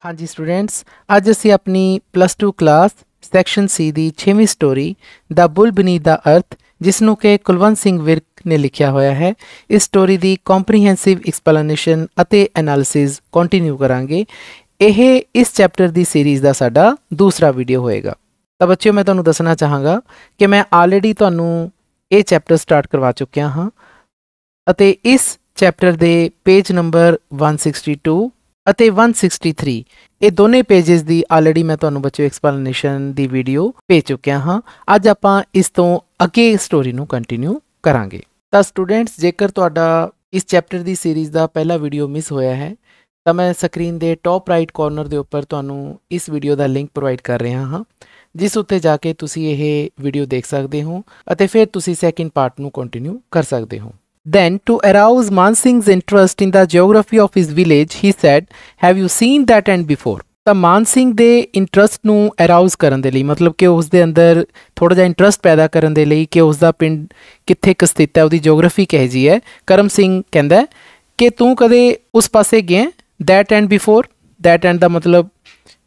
हाँ जी स्टूडेंट्स, अज असी अपनी +2 क्लास सैक्शन सी की 6वीं story the bull beneath the earth जिसनों कि कुलवंत सिंह विर्क ने लिखा होया है, इस स्टोरी की कॉम्प्रीहेंसिव एक्सप्लेनेशन ਅਤੇ एनालिसिस कंटिन्यू करांगे। यह इस चैप्टर की सीरीज़ का साडा दूसरा वीडियो होएगा। तो बच्चों, मैं तुहानूं दसना चाहांगा कि मैं ऑलरेडी तुहानूं ये चैप्टर स्टार्ट करवा चुकिया हाँ ਅਤੇ इस चैप्टर के पेज नंबर 162 ਅਤੇ 163 ये दोनों पेजेस की ऑलरेडी मैं तुहानूं बच्चों एक्सप्लेनेशन की वीडियो भेज चुकिया हाँ। अज आपां इस तो अगे स्टोरी नूं कंटिन्यू करांगे। तो स्टूडेंट्स, जेकर तुहाडा इस चैप्टर की सीरीज़ का पहला वीडियो मिस होया है तो मैं स्क्रीन के टॉप राइट कॉर्नर के उपर तुहानूं इस वीडियो का लिंक प्रोवाइड कर रहा हाँ, जिस उत्ते जाके तुसी ये वीडियो देख सकते हो और फिर तुसी सैकेंड पार्ट नूं कंटिन्यू कर सकते हो। Then, to arouse Man Singh's interest in the geography of his village, he said, "Have you seen that and before?" ਤਾਂ ਮਾਨ ਸਿੰਘ ਦੇ ਇੰਟਰਸਟ ਨੂੰ ਅਰਾਊਜ਼ ਕਰਨ ਦੇ ਲਈ, ਮਤਲਬ ਕਿ ਉਸ ਦੇ ਅੰਦਰ ਥੋੜਾ ਜਿਹਾ ਇੰਟਰਸਟ ਪੈਦਾ ਕਰਨ ਦੇ ਲਈ ਕਿ ਉਸ ਦਾ ਪਿੰਡ ਕਿੱਥੇ ਕੁ ਸਥਿਤ ਹੈ, ਉਹਦੀ ਜਿਓਗ੍ਰਾਫੀ ਕਿਹੋ ਜਿਹੀ ਹੈ, ਕਰਮ ਸਿੰਘ ਕਹਿੰਦਾ ਕਿ ਤੂੰ ਕਦੇ ਉਸ ਪਾਸੇ ਗਿਆ? that and before, that and ਦਾ ਮਤਲਬ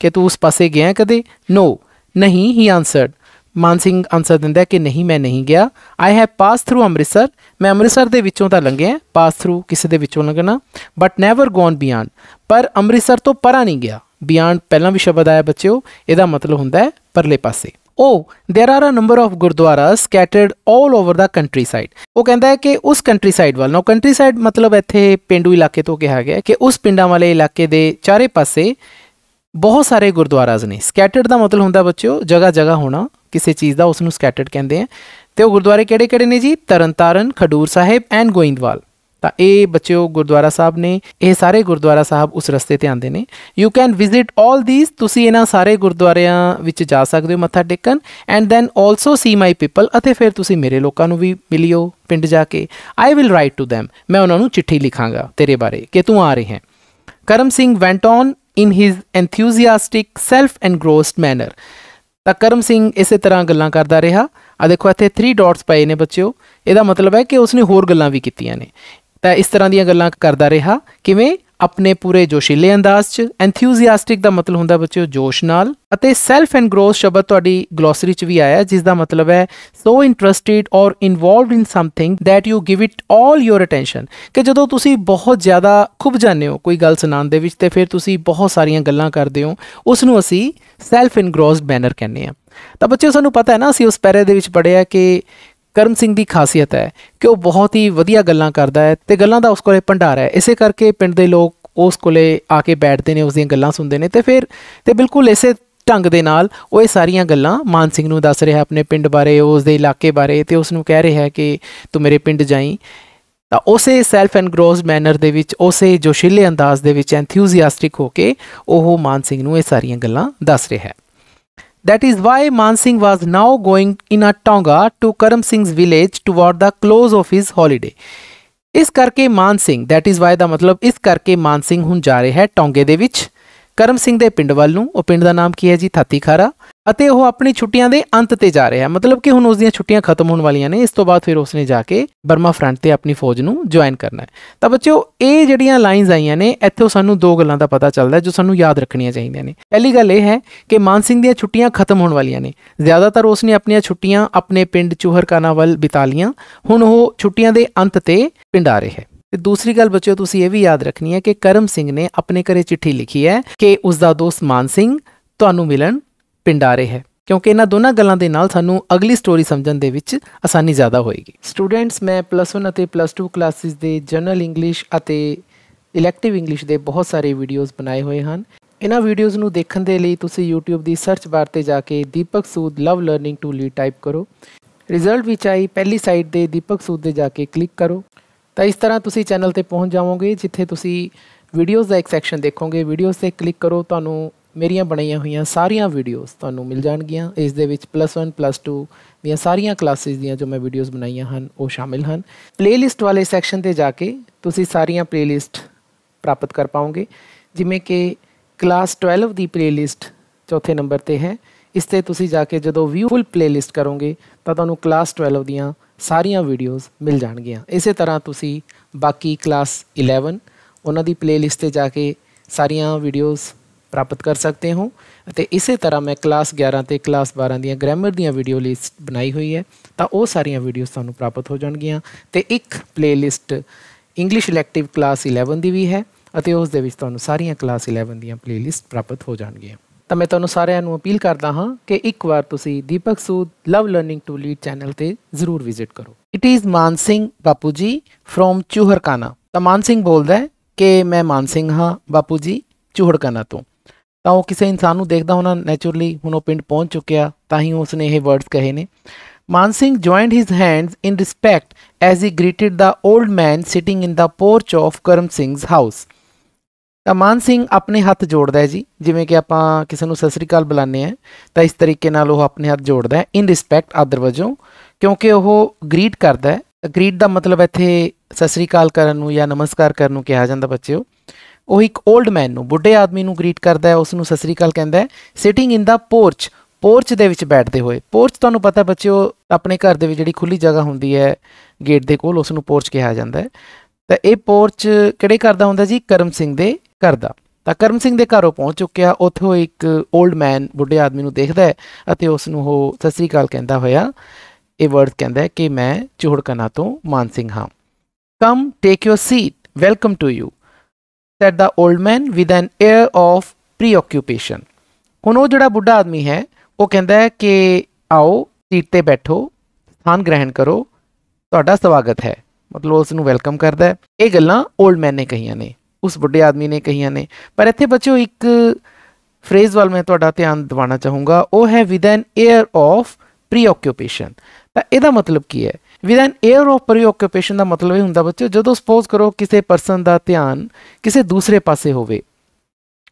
ਕਿ ਤੂੰ ਉਸ ਪਾਸੇ ਗਿਆ ਕਦੇ? no, ਨਹੀਂ, he answered, मान सिंह आंसर दिंदा कि नहीं, मैं नहीं गया। I have pass through Amritsar, मैं अमृतसर दे विचों तां लंघिया, पास थ्रू किसी दे विचों लंघना, बट नैवर गॉन बियॉन्ड, पर अमृतसर तो परा नहीं गया। बियॉन्ड पहला भी शब्द आया बच्चों, ਇਹਦਾ मतलब ਹੁੰਦਾ है परले पासे। There are a number of gurdwara scattered all over the countryside. ਉਹ ਕਹਿੰਦਾ ਹੈ ਕਿ ਉਸ ਕੰਟਰੀ ਸਾਈਡ ਵੱਲ, ਨਾ ਕੰਟਰੀ ਸਾਈਡ ਮਤਲਬ ਇੱਥੇ ਪੇਂਡੂ ਇਲਾਕੇ ਤੋਂ ਕਿਹਾ ਗਿਆ ਕਿ ਉਸ ਪਿੰਡਾਂ ਵਾਲੇ ਇਲਾਕੇ ਦੇ ਚਾਰੇ ਪਾਸੇ बहुत सारे गुरुद्वाराज ने। ਸਕੈਟਰਡ का मतलब होंगे बच्चों जगह जगह होना किसी चीज़ का, उसनों ਸਕੈਟਰਡ कहते हैं। तो गुरुद्वारे किहड़े किहड़े ने जी? तरनतारन, खडूर साहिब एंड गोइंदवाल। तो ये बच्चों गुरुद्वारा साहब ने, ये सारे गुरुद्वारा साहब उस रस्ते ते आते हैं। You can visit all these, तुसी इन्हां सारे गुरुद्वारियां विच जा सकते हो मत्था टेकन। And then also see my people, अते फिर तुसी मेरे लोगों नूं भी मिलियो पिंड जाके। I will write to them, मैं उन्होंने चिट्ठी लिखांगा तेरे बारे कि तू आ रहे हैं। करम Singh went on in his enthusiastic self-engrossed manner। ਤਾਂ ਕਰਮ ਸਿੰਘ ਇਸੇ ਤਰ੍ਹਾਂ ਗੱਲਾਂ ਕਰਦਾ ਰਿਹਾ। ਆ ਦੇਖੋ ਇੱਥੇ 3 ਡਾਟਸ ਪਏ ਨੇ ਬੱਚਿਓ, ਇਹਦਾ ਮਤਲਬ ਹੈ ਕਿ ਉਸਨੇ ਹੋਰ ਗੱਲਾਂ ਵੀ ਕੀਤੀਆਂ ਨੇ। ਤਾਂ ਇਸ ਤਰ੍ਹਾਂ ਦੀਆਂ ਗੱਲਾਂ ਕਰਦਾ ਰਿਹਾ, ਕਿਵੇਂ? ਆਪਣੇ ਪੂਰੇ ਜੋਸ਼ੀਲੇ ਅੰਦਾਜ਼ 'ਚ। ਐਂਥੂਸੀਆਸਟਿਕ ਦਾ ਮਤਲਬ ਹੁੰਦਾ ਬੱਚਿਓ ਜੋਸ਼ ਨਾਲ, ਅਤੇ ਸੈਲਫ ਐਨਗਰੋਸ ਸ਼ਬਦ ਤੁਹਾਡੀ ਗਲੋਸਰੀ 'ਚ ਵੀ ਆਇਆ, ਜਿਸ ਦਾ ਮਤਲਬ ਹੈ ਸੋ ਇੰਟਰਸਟਿਡ ਔਰ involved in something that you give it all your attention, ਕਿ ਜਦੋਂ ਤੁਸੀਂ ਬਹੁਤ ਜ਼ਿਆਦਾ ਖੁੱਭ ਜਾਂਦੇ ਹੋ ਕੋਈ ਗੱਲ ਸੁਣਾਉਣ ਦੇ ਵਿੱਚ, ਤੇ ਫਿਰ ਤੁਸੀਂ ਬਹੁਤ ਸਾਰੀਆਂ ਗੱਲਾਂ ਕਰਦੇ ਹੋ, ਉਸ ਨੂੰ ਅਸੀਂ ਸੈਲਫ ਇਨਗਰੋਸਡ ਮੈਨਰ ਕਹਿੰਦੇ ਹਾਂ। ਤਾਂ ਬੱਚਿਓ, ਸਾਨੂੰ ਪਤਾ ਹੈ ਨਾ, ਅਸੀਂ ਉਸ ਪੈਰੇ ਦੇ ਵਿੱਚ ਪੜ੍ਹਿਆ ਕਿ ਕਰਮ ਸਿੰਘ ਦੀ ਖਾਸੀਅਤ ਹੈ ਕਿ ਉਹ ਬਹੁਤ ਹੀ ਵਧੀਆ ਗੱਲਾਂ ਕਰਦਾ ਹੈ ਅਤੇ ਗੱਲਾਂ ਦਾ ਉਸ ਕੋਲੇ ਭੰਡਾਰ ਹੈ। ਇਸੇ ਕਰਕੇ ਪਿੰਡ ਦੇ ਲੋਕ ਉਸ ਕੋਲੇ ਆ ਕੇ ਬੈਠਦੇ ਨੇ, ਉਸ ਦੀਆਂ ਗੱਲਾਂ ਸੁਣਦੇ ਨੇ, ਅਤੇ ਬਿਲਕੁਲ ਇਸੇ ਢੰਗ ਦੇ ਨਾਲ ਉਹ ਇਹ ਸਾਰੀਆਂ ਗੱਲਾਂ ਮਾਨ ਸਿੰਘ ਨੂੰ ਦੱਸ ਰਿਹਾ ਆਪਣੇ ਪਿੰਡ ਬਾਰੇ, ਉਸ ਦੇ ਇਲਾਕੇ ਬਾਰੇ, ਅਤੇ ਉਸ ਨੂੰ ਕਹਿ ਰਿਹਾ ਕਿ ਤੂੰ ਮੇਰੇ ਪਿੰਡ ਜਾਈਂ। ਤਾਂ ਉਸੇ ਸੈਲਫ ਐਨਗਰੋਸਡ ਮੈਨਰ ਦੇ ਵਿੱਚ, ਉਸੇ ਜੋਸ਼ੀਲੇ ਅੰਦਾਜ਼ ਦੇ ਵਿੱਚ ਐਂਥੂਸੀਆਸਟਿਕ ਹੋ ਕੇ ਉਹ ਮਾਨ ਸਿੰਘ ਨੂੰ ਇਹ ਸਾਰੀਆਂ ਗੱਲਾਂ ਦੱਸ ਰਿਹਾ ਹੈ। That is why Man Singh was now going in a tonga to Karam Singh's village toward the close of his holiday। इस करके मान सिंह, that is why ਦਾ ਮਤਲਬ ਇਸ ਕਰਕੇ ਮਾਨ ਸਿੰਘ ਹੁਣ ਜਾ ਰਿਹਾ ਹੈ ਟੋਂਗੇ ਦੇ ਵਿੱਚ ਕਰਮ ਸਿੰਘ ਦੇ ਪਿੰਡ ਵੱਲ ਨੂੰ। ਉਹ ਪਿੰਡ ਦਾ ਨਾਮ ਕੀ ਹੈ ਜੀ? ਥਾਤੀ ਖਾਰਾ। ਅਤੇ ਉਹ ਆਪਣੀ ਛੁੱਟੀਆਂ ਦੇ ਅੰਤ ਤੇ ਜਾ ਰਿਹਾ, ਮਤਲਬ ਕਿ ਹੁਣ ਉਸ ਦੀਆਂ ਛੁੱਟੀਆਂ ਖਤਮ ਹੋਣ ਵਾਲੀਆਂ ਨੇ। ਇਸ ਤੋਂ ਬਾਅਦ ਫਿਰ ਉਸਨੇ ਜਾ ਕੇ ਬਰਮਾ ਫਰੰਟ ਤੇ ਆਪਣੀ ਫੌਜ ਨੂੰ ਜੁਆਇਨ ਕਰਨਾ ਹੈ। ਤਾਂ ਬੱਚਿਓ, ਇਹ ਜਿਹੜੀਆਂ ਲਾਈਨਸ ਆਈਆਂ ਨੇ, ਇੱਥੋਂ ਸਾਨੂੰ 2 ਗੱਲਾਂ ਦਾ ਪਤਾ ਚੱਲਦਾ ਜੋ ਸਾਨੂੰ ਯਾਦ ਰੱਖਣੀਆਂ ਚਾਹੀਦੀਆਂ ਨੇ। ਪਹਿਲੀ ਗੱਲ ਇਹ ਹੈ ਕਿ ਮਾਨ ਸਿੰਘ ਦੀਆਂ ਛੁੱਟੀਆਂ ਖਤਮ ਹੋਣ ਵਾਲੀਆਂ ਨੇ। ਜ਼ਿਆਦਾਤਰ ਉਸਨੇ ਆਪਣੀਆਂ ਛੁੱਟੀਆਂ ਆਪਣੇ ਪਿੰਡ ਚੂਹਰਕਾਨਾ ਵੱਲ ਬਿਤਾ ਲੀਆਂ, ਹੁਣ ਉਹ ਛੁੱਟੀਆਂ ਦੇ ਅੰਤ ਤੇ ਪਿੰਡ ਆ ਰਿਹਾ ਹੈ। ਤੇ ਦੂਸਰੀ ਗੱਲ ਬੱਚਿਓ, ਤੁਸੀਂ ਇਹ ਵੀ ਯਾਦ ਰੱਖਣੀ ਹੈ ਕਿ ਕਰਮ ਸਿੰਘ ਨੇ ਆਪਣੇ ਘਰੇ ਚਿੱਠੀ ਲਿਖੀ ਹੈ ਕਿ ਉਸ ਦਾ ਦੋਸਤ ਮਾਨ ਸਿੰਘ ਤੁਹਾਨੂੰ ਮਿਲਣ ਪਿੰਡ ਆ ਰਿਹਾ ਹੈ, ਕਿਉਂਕਿ ਇਹਨਾਂ ਦੋਨਾਂ ਗੱਲਾਂ ਦੇ ਨਾਲ ਸਾਨੂੰ ਅਗਲੀ ਸਟੋਰੀ ਸਮਝਣ ਦੇ ਵਿੱਚ ਆਸਾਨੀ ਜ਼ਿਆਦਾ ਹੋਏਗੀ। ਸਟੂਡੈਂਟਸ, ਮੈਂ +1 ਅਤੇ +2 ਕਲਾਸਿਸ ਦੇ ਜਨਰਲ ਇੰਗਲਿਸ਼ ਅਤੇ ਇਲੈਕਟਿਵ ਇੰਗਲਿਸ਼ ਦੇ ਬਹੁਤ ਸਾਰੇ ਵੀਡੀਓਜ਼ ਬਣਾਏ ਹੋਏ ਹਨ। ਇਹਨਾਂ ਵੀਡੀਓਜ਼ ਨੂੰ ਦੇਖਣ ਦੇ ਲਈ ਤੁਸੀਂ YouTube ਦੀ ਸਰਚ ਬਾਰ 'ਤੇ ਜਾ ਕੇ ਦੀਪਕ ਸੂਦ ਲਵ ਲਰਨਿੰਗ ਟੂ ਲੀਡ ਟਾਈਪ ਕਰੋ। ਰਿਜ਼ਲਟ ਵਿੱਚ ਆਈ ਪਹਿਲੀ ਸਾਈਟ 'ਤੇ ਦੀਪਕ ਸੂਦ 'ਤੇ ਜਾ ਕੇ ਕਲਿੱਕ ਕਰੋ। ਤਾਂ ਇਸ ਤਰ੍ਹਾਂ ਤੁਸੀਂ ਚੈਨਲ 'ਤੇ ਪਹੁੰਚ ਜਾਵੋਗੇ, ਜਿੱਥੇ ਤੁਸੀਂ ਵੀਡੀਓਜ਼ ਦਾ ਇੱਕ ਸੈਕਸ਼ਨ ਦੇਖੋਗੇ। ਵੀਡੀਓਜ਼ 'ਤੇ ਕਲਿੱਕ ਕਰੋ, ਤੁਹਾਨੂੰ ਮੇਰੀਆਂ ਬਣਾਈਆਂ ਹੋਈਆਂ ਸਾਰੀਆਂ ਵੀਡੀਓਜ਼ ਤੁਹਾਨੂੰ ਮਿਲ ਜਾਣਗੀਆਂ। ਇਸ ਦੇ ਵਿੱਚ +1 +2 ਦੀਆਂ ਸਾਰੀਆਂ ਕਲਾਸਿਸ ਦੀਆਂ ਜੋ ਮੈਂ ਵੀਡੀਓਜ਼ ਬਣਾਈਆਂ ਹਨ ਉਹ ਸ਼ਾਮਿਲ ਹਨ। ਪਲੇਲਿਸਟ ਵਾਲੇ ਸੈਕਸ਼ਨ 'ਤੇ ਜਾ ਕੇ ਤੁਸੀਂ ਸਾਰੀਆਂ ਪਲੇਲਿਸਟ ਪ੍ਰਾਪਤ ਕਰ ਪਾਓਗੇ, ਜਿਵੇਂ ਕਿ ਕਲਾਸ 12 ਦੀ ਪਲੇਲਿਸਟ ਚੌਥੇ ਨੰਬਰ 'ਤੇ ਹੈ। ਇਸ 'ਤੇ ਤੁਸੀਂ ਜਾ ਕੇ ਜਦੋਂ ਵਿਊ ਫੁੱਲ ਪਲੇਲਿਸਟ ਕਰੋਗੇ ਤਾਂ ਤੁਹਾਨੂੰ ਕਲਾਸ 12 ਦੀਆਂ ਸਾਰੀਆਂ ਵੀਡੀਓਜ਼ ਮਿਲ ਜਾਣਗੀਆਂ। ਇਸੇ ਤਰ੍ਹਾਂ ਤੁਸੀਂ ਬਾਕੀ ਕਲਾਸ 11 ਉਹਨਾਂ ਦੀ ਪਲੇਲਿਸਟ 'ਤੇ ਜਾ ਕੇ ਸਾਰੀਆਂ ਵੀਡੀਓਜ਼ प्राप्त कर सकते हो। ਅਤੇ ਇਸੇ ਤਰ੍ਹਾਂ मैं क्लास 11 ਤੇ क्लास 12 ਦੀਆਂ ग्रामर ਦੀਆਂ ਵੀਡੀਓ ਲਿਸਟ बनाई हुई है, ਤਾਂ ਉਹ ਸਾਰੀਆਂ ਵੀਡੀਓਜ਼ ਤੁਹਾਨੂੰ ਪ੍ਰਾਪਤ ਹੋ ਜਾਣਗੀਆਂ। ਅਤੇ ਇੱਕ ਪਲੇਲਿਸਟ ਇੰਗਲਿਸ਼ ਇਲੈਕਟਿਵ क्लास 11 ਦੀ ਵੀ ਹੈ, ਅਤੇ ਉਸ ਦੇ ਵਿੱਚ ਤੁਹਾਨੂੰ ਸਾਰੀਆਂ क्लास 11 ਦੀਆਂ ਪਲੇਲਿਸਟ ਪ੍ਰਾਪਤ ਹੋ ਜਾਣਗੀਆਂ। ਤਾਂ ਮੈਂ ਤੁਹਾਨੂੰ ਸਾਰਿਆਂ ਨੂੰ ਅਪੀਲ ਕਰਦਾ ਹਾਂ ਕਿ ਇੱਕ ਵਾਰ ਤੁਸੀਂ ਦੀਪਕ ਸੂਦ ਲਵ ਲਰਨਿੰਗ ਟੂ ਲੀਡ ਚੈਨਲ 'ਤੇ ਜ਼ਰੂਰ ਵਿਜ਼ਿਟ ਕਰੋ। ਇਟ ਇਜ਼ ਮਾਨ ਸਿੰਘ ਬਾਪੂ ਜੀ ਫਰੋਮ ਚੂਹੜਕਾਨਾ। ਤਾਂ ਮਾਨ ਸਿੰਘ ਬੋਲਦਾ ਹੈ ਕਿ ਮੈਂ ਮਾਨ ਸਿੰਘ ਹਾਂ ਬਾਪੂ ਜੀ ਚੂਹੜਕਾਨਾ ਤੋਂ। ਤਾਂ ਉਹ ਕਿਸੇ ਇਨਸਾਨ ਨੂੰ ਦੇਖਦਾ ਹੋਣਾ ਨੈਚੁਰਲੀ, ਹੁਣ ਉਹ ਪਿੰਡ ਪਹੁੰਚ ਚੁੱਕਿਆ ਤਾਂ ਹੀ ਉਸਨੇ ਇਹ ਵਰਡਸ ਕਹੇ ਨੇ। Man Singh joined his hands in respect as he greeted the old man sitting in the porch of Karam Singh's house. ਤਾਂ ਮਾਨ ਸਿੰਘ ਆਪਣੇ ਹੱਥ ਜੋੜਦਾ ਹੈ ਜੀ, ਜਿਵੇਂ ਕਿ ਆਪਾਂ ਕਿਸੇ ਨੂੰ ਸਤਿ ਸ਼੍ਰੀ ਅਕਾਲ ਬੁਲਾਉਂਦੇ ਹਾਂ, ਤਾਂ ਇਸ ਤਰੀਕੇ ਨਾਲ ਉਹ ਆਪਣੇ ਹੱਥ ਜੋੜਦਾ ਹੈ ਇਨ ਰਿਸਪੈਕਟ ਆਦਰ ਵਜੋਂ, ਕਿਉਂਕਿ ਉਹ ਗ੍ਰੀਟ ਕਰਦਾ ਹੈ। ਗ੍ਰੀਟ ਦਾ ਮਤਲਬ ਇੱਥੇ ਸਤਿ ਸ਼੍ਰੀ ਅਕਾਲ ਕਰਨ ਨੂੰ ਜਾਂ ਨਮਸਕਾਰ ਕਰਨ ਨੂੰ ਕਿਹਾ ਜਾਂਦਾ ਬੱਚਿਓ। ਉਹ ਇੱਕ ਓਲਡ ਮੈਨ ਨੂੰ, ਬੁੱਢੇ ਆਦਮੀ ਨੂੰ ਗ੍ਰੀਟ ਕਰਦਾ ਹੈ, ਉਸ ਨੂੰ ਸਤਿ ਸ਼੍ਰੀ ਅਕਾਲ ਕਹਿੰਦਾ ਹੈ। Sitting in the porch, porch ਦੇ ਵਿੱਚ ਬੈਠਦੇ ਹੋਏ। ਪੋਰਚ ਤੁਹਾਨੂੰ ਪਤਾ ਬੱਚਿਓ ਆਪਣੇ ਘਰ ਦੇ ਵਿੱਚ ਜਿਹੜੀ ਖੁੱਲ੍ਹੀ ਜਗ੍ਹਾ ਹੁੰਦੀ ਹੈ ਗੇਟ ਦੇ ਕੋਲ, ਉਸ ਨੂੰ ਪੋਰਚ ਕਿਹਾ ਜਾਂਦਾ ਹੈ। ਤਾਂ ਇਹ ਪੋਰਚ ਕਿਹੜੇ ਘਰ ਦਾ ਹੁੰਦਾ ਜੀ? ਕਰਮ ਸਿੰਘ ਦੇ ਘਰ ਦਾ। ਤਾਂ ਕਰਮ ਸਿੰਘ ਦੇ ਘਰ ਉਹ ਪਹੁੰਚ ਚੁੱਕਿਆ, ਉੱਥੋਂ ਇੱਕ ਓਲਡ ਮੈਨ ਬੁੱਢੇ ਆਦਮੀ ਨੂੰ ਦੇਖਦਾ ਹੈ ਅਤੇ ਉਸ ਨੂੰ ਉਹ ਸਤਿ ਸ਼੍ਰੀ ਅਕਾਲ ਕਹਿੰਦਾ ਹੋਇਆ ਇਹ ਵਰਡ ਕਹਿੰਦਾ ਹੈ ਕਿ ਮੈਂ ਚੂਹੜਕਾਨਾ ਤੋਂ ਮਾਨ ਸਿੰਘ ਹਾਂ। Come take your seat, welcome to you said the old man with an air of preoccupation। ਹੁਣ ਉਹ ਜਿਹੜਾ ਬੁੱਢਾ ਆਦਮੀ ਹੈ ਉਹ ਕਹਿੰਦਾ ਹੈ ਕਿ ਆਓ ਸੀਟ 'ਤੇ ਬੈਠੋ, ਸਥਾਨ ਗ੍ਰਹਿਣ ਕਰੋ, ਤੁਹਾਡਾ ਸਵਾਗਤ ਹੈ, ਮਤਲਬ ਉਸ ਨੂੰ ਵੈਲਕਮ ਕਰਦਾ ਹੈ। ਇਹ ਗੱਲਾਂ ਓਲਡ ਮੈਨ ਨੇ ਕਹੀਆਂ ਨੇ, ਉਸ ਬੁੱਢੇ ਆਦਮੀ ਨੇ ਕਹੀਆਂ ਨੇ। ਪਰ ਇੱਥੇ ਬੱਚਿਓ ਇੱਕ ਫਰੇਜ਼ ਵੱਲ ਮੈਂ ਤੁਹਾਡਾ ਧਿਆਨ ਦਿਵਾਉਣਾ ਚਾਹੂੰਗਾ, ਉਹ ਹੈ with an air of preoccupation. ਤਾਂ ਇਹਦਾ ਮਤਲਬ ਕੀ ਹੈ? ਵਿਦ ਐਨ ਏਅਰ ਆਫ ਪ੍ਰੀਓਕਿਊਪੇਸ਼ਨ ਦਾ ਮਤਲਬ ਇਹ ਹੁੰਦਾ ਬੱਚਿਓ, ਜਦੋਂ ਸਪੋਜ਼ ਕਰੋ ਕਿਸੇ ਪਰਸਨ ਦਾ ਧਿਆਨ ਕਿਸੇ ਦੂਸਰੇ ਪਾਸੇ ਹੋਵੇ,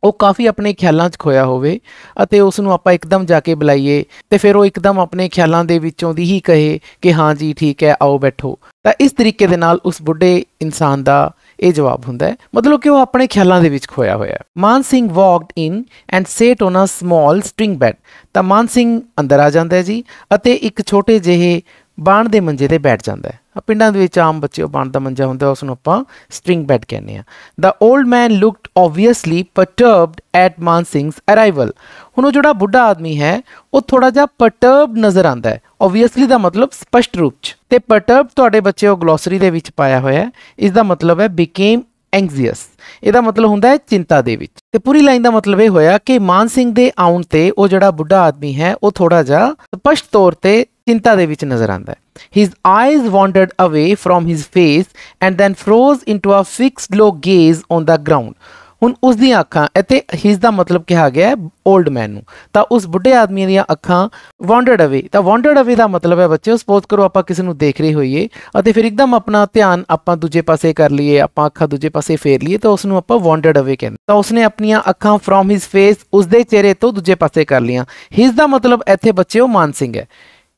ਉਹ ਕਾਫੀ ਆਪਣੇ ਖਿਆਲਾਂ 'ਚ ਖੋਇਆ ਹੋਵੇ ਅਤੇ ਉਸ ਨੂੰ ਆਪਾਂ ਇੱਕਦਮ ਜਾ ਕੇ ਬੁਲਾਈਏ ਅਤੇ ਫਿਰ ਉਹ ਇੱਕਦਮ ਆਪਣੇ ਖਿਆਲਾਂ ਦੇ ਵਿੱਚੋਂ ਦੀ ਹੀ ਕਹੇ ਕਿ ਹਾਂ ਜੀ ਠੀਕ ਹੈ ਆਓ ਬੈਠੋ। ਤਾਂ ਇਸ ਤਰੀਕੇ ਦੇ ਨਾਲ ਉਸ ਬੁੱਢੇ ਇਨਸਾਨ ਦਾ ਇਹ ਜਵਾਬ ਹੁੰਦਾ ਹੈ, ਮਤਲਬ ਕਿ ਉਹ ਆਪਣੇ ਖਿਆਲਾਂ ਦੇ ਵਿੱਚ ਖੋਇਆ ਹੋਇਆ। Man Singh walked in and sat on a small string bed. ਤਾਂ ਮਾਨ ਸਿੰਘ ਅੰਦਰ ਆ ਜਾਂਦਾ ਹੈ ਜੀ ਅਤੇ ਇੱਕ ਛੋਟੇ ਜਿਹੇ ਬਾਣ ਦੇ ਮੰਜੇ 'ਤੇ ਬੈਠ ਜਾਂਦਾ ਹੈ। ਪਿੰਡਾਂ ਦੇ ਵਿੱਚ ਆਮ ਬੱਚੇ ਉਹ ਬਾਣ ਦਾ ਮੰਜਾ ਹੁੰਦਾ, ਉਸ ਨੂੰ ਆਪਾਂ ਸਟ੍ਰਿੰਗ ਬੈਡ ਕਹਿੰਦੇ ਹਾਂ। The old man looked obviously perturbed at Man Singh's arrival. ਹੁਣ ਉਹ ਜਿਹੜਾ ਬੁੱਢਾ ਆਦਮੀ ਹੈ ਉਹ ਥੋੜ੍ਹਾ ਜਿਹਾ ਪਰਟਰਬਡ ਨਜ਼ਰ ਆਉਂਦਾ ਹੈ। ਓਬਵੀਅਸਲੀ ਦਾ ਮਤਲਬ ਸਪਸ਼ਟ ਰੂਪ 'ਚ, ਅਤੇ ਪਰਟਰਬਡ ਤੁਹਾਡੇ ਬੱਚੇ ਉਹ ਗਲੋਸਰੀ ਦੇ ਵਿੱਚ ਪਾਇਆ ਹੋਇਆ। ਇਸ ਦਾ ਮਤਲਬ ਹੈ ਬਿਕੇਮ ਐਂਗਜ਼ੀਅਸ। ਇਹਦਾ ਮਤਲਬ ਹੁੰਦਾ ਹੈ ਚਿੰਤਾ ਦੇ ਵਿੱਚ। ਤੇ ਪੂਰੀ ਲਾਈਨ ਦਾ ਮਤਲਬ ਇਹ ਹੋਇਆ ਕਿ ਮਾਨ ਸਿੰਘ ਦੇ ਆਉਣ 'ਤੇ ਉਹ ਜਿਹੜਾ ਬੁੱਢਾ ਆਦਮੀ ਹੈ ਉਹ ਥੋੜ੍ਹਾ ਜਿਹਾ ਸਪਸ਼ਟ ਤੌਰ 'ਤੇ ਚਿੰਤਾ ਦੇ ਵਿੱਚ ਨਜ਼ਰ ਆਉਂਦਾ ਹੈ। His eyes wandered away from his face and then froze into a fixed low gaze on the ground। ਹੁਣ ਉਸ ਦੀਆਂ ਅੱਖਾਂ, ਇੱਥੇ ਹਿਸ ਦਾ ਮਤਲਬ ਕਿਹਾ ਗਿਆ ਹੈ ਓਲਡ ਮੈਨ ਨੂੰ, ਤਾਂ ਉਸ ਬੁੱਢੇ ਆਦਮੀ ਦੀਆਂ ਅੱਖਾਂ ਵਾਂਡਰਡ ਅਵੇ। ਤਾਂ ਵਾਂਡਰਡ ਅਵੇ ਦਾ ਮਤਲਬ ਹੈ ਬੱਚੇ, ਸਪੋਜ਼ ਕਰੋ ਆਪਾਂ ਕਿਸੇ ਨੂੰ ਦੇਖ ਰਹੇ ਹੋਈਏ ਅਤੇ ਫਿਰ ਇੱਕਦਮ ਆਪਣਾ ਧਿਆਨ ਆਪਾਂ ਦੂਜੇ ਪਾਸੇ ਕਰ ਲਈਏ, ਆਪਾਂ ਅੱਖਾਂ ਦੂਜੇ ਪਾਸੇ ਫੇਰ ਲਈਏ, ਤਾਂ ਉਸ ਨੂੰ ਆਪਾਂ ਵਾਂਡਰਡ ਅਵੇ ਕਹਿੰਦੇ। ਤਾਂ ਉਸਨੇ ਆਪਣੀਆਂ ਅੱਖਾਂ ਫਰੋਮ ਹਿਸ ਫੇਸ, ਉਸਦੇ ਚਿਹਰੇ ਤੋਂ ਦੂਜੇ ਪਾਸੇ ਕਰ ਲਈਆਂ। ਹਿਸ ਦਾ ਮਤਲਬ ਇੱਥੇ ਬੱਚੇ ਉਹ ਮਾਨ ਸਿੰਘ ਹੈ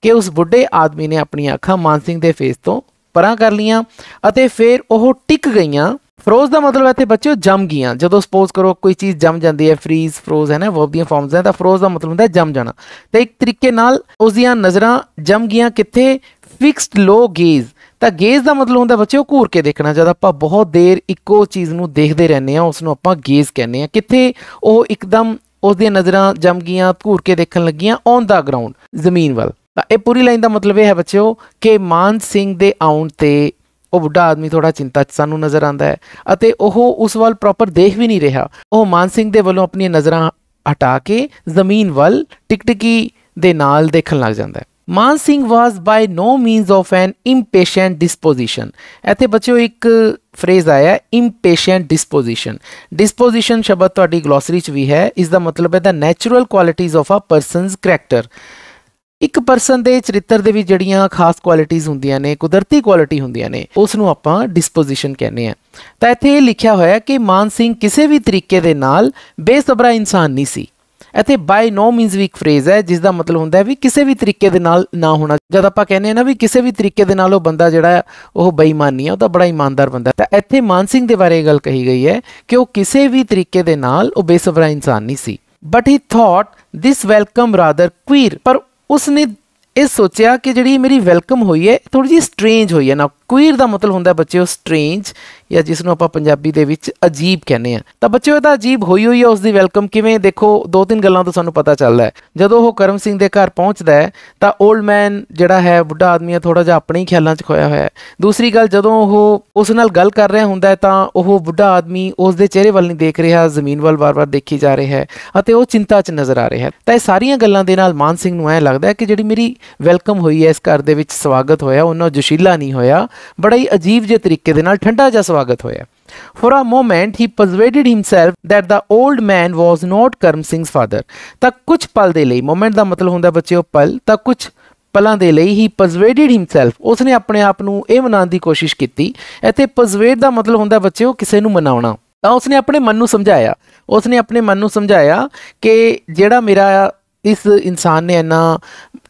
ਕਿ ਉਸ ਬੁੱਢੇ ਆਦਮੀ ਨੇ ਆਪਣੀਆਂ ਅੱਖਾਂ ਮਾਨ ਸਿੰਘ ਦੇ ਫੇਸ ਤੋਂ ਪਰਾਂ ਕਰ ਲਈਆਂ ਅਤੇ ਫਿਰ ਉਹ ਟਿਕ ਗਈਆਂ। ਫਰੋਜ਼ ਦਾ ਮਤਲਬ ਇੱਥੇ ਬੱਚਿਓ ਜੰਮ ਗਈਆਂ। ਜਦੋਂ ਸਪੋਜ਼ ਕਰੋ ਕੋਈ ਚੀਜ਼ ਜੰਮ ਜਾਂਦੀ ਹੈ, ਫਰੀਜ਼ ਫਰੋਜ਼ ਹੈ ਨਾ, ਵਰਬ ਦੀਆਂ ਫਾਰਮਸ ਹੈ, ਤਾਂ ਫਰੋਜ਼ ਦਾ ਮਤਲਬ ਹੁੰਦਾ ਜੰਮ ਜਾਣਾ। ਤੇ ਇੱਕ ਤਰੀਕੇ ਨਾਲ ਉਸ ਦੀਆਂ ਨਜ਼ਰਾਂ ਜੰਮ ਗਈਆਂ ਕਿੱਥੇ? ਫਿਕਸਡ ਲੋ ਗੇਜ਼। ਤਾਂ ਗੇਜ਼ ਦਾ ਮਤਲਬ ਹੁੰਦਾ ਬੱਚਿਓ ਘੂਰ ਕੇ ਦੇਖਣਾ। ਜਦ ਆਪਾਂ ਬਹੁਤ ਦੇਰ ਇੱਕੋ ਚੀਜ਼ ਨੂੰ ਦੇਖਦੇ ਰਹਿੰਦੇ ਹਾਂ ਉਸ ਨੂੰ ਆਪਾਂ ਗੇਜ਼ ਕਹਿੰਦੇ ਹਾਂ। ਕਿੱਥੇ? ਉਹ ਇੱਕਦਮ ਉਸ ਦੀਆਂ ਨਜ਼ਰਾਂ ਜੰਮ ਗਈਆਂ, ਘੂਰ ਕੇ ਦੇਖਣ ਲੱਗੀਆਂ ਔਨ ਦਾ ਗਰਾਊਂਡ, ਜ਼ਮੀਨ ਵੱਲ। ਤਾਂ ਇਹ ਪੂਰੀ ਲਾਈਨ ਦਾ ਮਤਲਬ ਇਹ ਹੈ ਬੱਚਿਓ ਕਿ ਮਾਨ ਸਿੰਘ ਦੇ ਆਉਣ 'ਤੇ ਉਹ ਬੁੱਢਾ ਆਦਮੀ ਥੋੜ੍ਹਾ ਚਿੰਤਾ 'ਚ ਸਾਨੂੰ ਨਜ਼ਰ ਆਉਂਦਾ ਹੈ ਅਤੇ ਉਹ ਉਸ ਵੱਲ ਪ੍ਰੋਪਰ ਦੇਖ ਵੀ ਨਹੀਂ ਰਿਹਾ। ਉਹ ਮਾਨ ਸਿੰਘ ਦੇ ਵੱਲੋਂ ਆਪਣੀਆਂ ਨਜ਼ਰਾਂ ਹਟਾ ਕੇ ਜ਼ਮੀਨ ਵੱਲ ਟਿਕਟਿਕੀ ਦੇ ਨਾਲ ਦੇਖਣ ਲੱਗ ਜਾਂਦਾ ਹੈ। ਮਾਨ ਸਿੰਘ ਵਾਜ਼ ਬਾਈ ਨੋ ਮੀਨਸ ਆਫ ਐਨ ਇੰਪੇਸ਼ੈਂਟ ਡਿਸਪੋਜੀਸ਼ਨ। ਇੱਥੇ ਬੱਚਿਓ ਇੱਕ ਫਰੇਜ਼ ਆਇਆ ਇੰਪੇਸ਼ੈਂਟ ਡਿਸਪੋਜੀਸ਼ਨ। ਡਿਸਪੋਜੀਸ਼ਨ ਸ਼ਬਦ ਤੁਹਾਡੀ ਗਲੋਸਰੀ 'ਚ ਵੀ ਹੈ। ਇਸ ਦਾ ਮਤਲਬ ਹੈ the natural qualities of a person's character. ਇੱਕ ਪਰਸਨ ਦੇ ਚਰਿੱਤਰ ਦੇ ਵਿੱਚ ਜਿਹੜੀਆਂ ਖਾਸ ਕੁਆਲਿਟੀਜ਼ ਹੁੰਦੀਆਂ ਨੇ, ਕੁਦਰਤੀ ਕੁਆਲਿਟੀ ਹੁੰਦੀਆਂ ਨੇ, ਉਸ ਨੂੰ ਆਪਾਂ ਡਿਸਪੋਜੀਸ਼ਨ ਕਹਿੰਦੇ ਹਾਂ। ਤਾਂ ਇੱਥੇ ਇਹ ਲਿਖਿਆ ਹੋਇਆ ਕਿ ਮਾਨ ਸਿੰਘ ਕਿਸੇ ਵੀ ਤਰੀਕੇ ਦੇ ਨਾਲ ਬੇਸਬਰਾ ਇਨਸਾਨ ਨਹੀਂ ਸੀ। ਇੱਥੇ ਬਾਈ ਨੋ ਮੀਨਸ ਵੀ ਇੱਕ ਫਰੇਜ਼ ਹੈ ਜਿਸ ਦਾ ਮਤਲਬ ਹੁੰਦਾ ਹੈ ਵੀ ਕਿਸੇ ਵੀ ਤਰੀਕੇ ਦੇ ਨਾਲ ਨਾ ਹੋਣਾ। ਜਦ ਆਪਾਂ ਕਹਿੰਦੇ ਹਾਂ ਨਾ ਵੀ ਕਿਸੇ ਵੀ ਤਰੀਕੇ ਦੇ ਨਾਲ ਉਹ ਬੰਦਾ ਜਿਹੜਾ ਉਹ ਬੇਈਮਾਨੀ ਹੈ, ਉਹ ਤਾਂ ਬੜਾ ਇਮਾਨਦਾਰ ਬੰਦਾ। ਤਾਂ ਇੱਥੇ ਮਾਨ ਸਿੰਘ ਦੇ ਬਾਰੇ ਇਹ ਗੱਲ ਕਹੀ ਗਈ ਹੈ ਕਿ ਉਹ ਕਿਸੇ ਵੀ ਤਰੀਕੇ ਦੇ ਨਾਲ ਉਹ ਬੇਸਬਰਾ ਇਨਸਾਨ ਨਹੀਂ ਸੀ। But he thought this welcome rather queer. ਪਰ ਉਸਨੇ ਇਹ ਸੋਚਿਆ ਕਿ ਜਿਹੜੀ ਮੇਰੀ ਵੈਲਕਮ ਹੋਈ ਹੈ ਥੋੜ੍ਹੀ ਜਿਹੀ ਸਟਰੇਂਜ ਹੋਈ ਹੈ ਨਾ। क्वीर ਦਾ ਮਤਲਬ ਹੁੰਦਾ ਬੱਚਿਓ ਸਟ੍ਰੇਂਜ, ਜਾਂ ਜਿਸ ਨੂੰ ਆਪਾਂ ਪੰਜਾਬੀ ਦੇ ਵਿੱਚ ਅਜੀਬ ਕਹਿੰਦੇ ਆ। ਤਾਂ ਬੱਚਿਓ ਇਹਦਾ ਅਜੀਬ ਹੋਈ ਹੋਈ ਆ ਉਸ ਦੀ ਵੈਲਕਮ ਕਿਵੇਂ, ਦੇਖੋ ਦੋ ਤਿੰਨ ਗੱਲਾਂ ਤੋਂ ਸਾਨੂੰ ਪਤਾ ਚੱਲਦਾ ਹੈ। ਜਦੋਂ ਉਹ ਕਰਮ ਸਿੰਘ ਦੇ ਘਰ ਪਹੁੰਚਦਾ ਹੈ ਤਾਂ ਓਲਡ ਮੈਨ ਜਿਹੜਾ ਹੈ, ਬੁੱਢਾ ਆਦਮੀ ਹੈ, ਥੋੜ੍ਹਾ ਜਿਹਾ ਆਪਣੇ ਹੀ ਖਿਆਲਾਂ 'ਚ ਖੋਇਆ ਹੋਇਆ ਹੈ। ਦੂਸਰੀ ਗੱਲ, ਜਦੋਂ ਉਹ ਉਸ ਨਾਲ ਗੱਲ ਕਰ ਰਿਹਾ ਹੁੰਦਾ ਹੈ ਤਾਂ ਉਹ ਬੁੱਢਾ ਆਦਮੀ ਉਸ ਦੇ ਚਿਹਰੇ ਵੱਲ ਨਹੀਂ ਦੇਖ ਰਿਹਾ, ਜ਼ਮੀਨ ਵੱਲ ਵਾਰ-ਵਾਰ ਦੇਖੀ ਜਾ ਰਿਹਾ ਹੈ ਅਤੇ ਉਹ ਚਿੰਤਾ 'ਚ ਨਜ਼ਰ ਆ ਰਿਹਾ ਹੈ। ਤਾਂ ਇਹ ਸਾਰੀਆਂ ਗੱਲਾਂ ਦੇ ਨਾਲ ਮਾਨ ਸਿੰਘ ਨੂੰ ਐਂ ਲੱਗਦਾ ਹੈ ਕਿ ਜਿਹੜੀ ਮੇਰੀ ਵੈਲਕਮ ਹੋਈ ਹੈ, ਇਸ ਘਰ ਦੇ ਵਿੱਚ ਸਵਾਗਤ ਹੋਇਆ, ਉਹਨਾਂ ਜੋਸ਼ੀਲਾ ਨਹੀਂ ਹੋਇਆ, ਬੜਾ ਹੀ ਅਜੀਬ ਜਿਹੇ ਤਰੀਕੇ ਦੇ ਨਾਲ ਠੰਡਾ ਜਿਹਾ ਸਵਾਗਤ ਹੋਇਆ। For a moment he persuaded himself that the old man was not Karam Singh's father। ਤਾਂ ਕੁਝ ਪਲ ਦੇ ਲਈ, ਮੋਮੈਂਟ ਦਾ ਮਤਲਬ ਹੁੰਦਾ ਬੱਚਿਓ ਪਲ, ਤਾਂ ਕੁਝ ਪਲਾਂ ਦੇ ਲਈ ਹੀ persuaded himself, ਉਸਨੇ ਆਪਣੇ ਆਪ ਨੂੰ ਇਹ ਮਨਾਉਣ ਦੀ ਕੋਸ਼ਿਸ਼ ਕੀਤੀ। ਇੱਥੇ persuade ਦਾ ਮਤਲਬ ਹੁੰਦਾ ਬੱਚਿਓ ਕਿਸੇ ਨੂੰ ਮਨਾਉਣਾ। ਤਾਂ ਉਸਨੇ ਆਪਣੇ ਮਨ ਨੂੰ ਸਮਝਾਇਆ, ਉਸਨੇ ਆਪਣੇ ਮਨ ਨੂੰ ਸਮਝਾਇਆ ਕਿ ਜਿਹੜਾ ਮੇਰਾ ਇਸ ਇਨਸਾਨ ਨੇ ਇੰਨਾ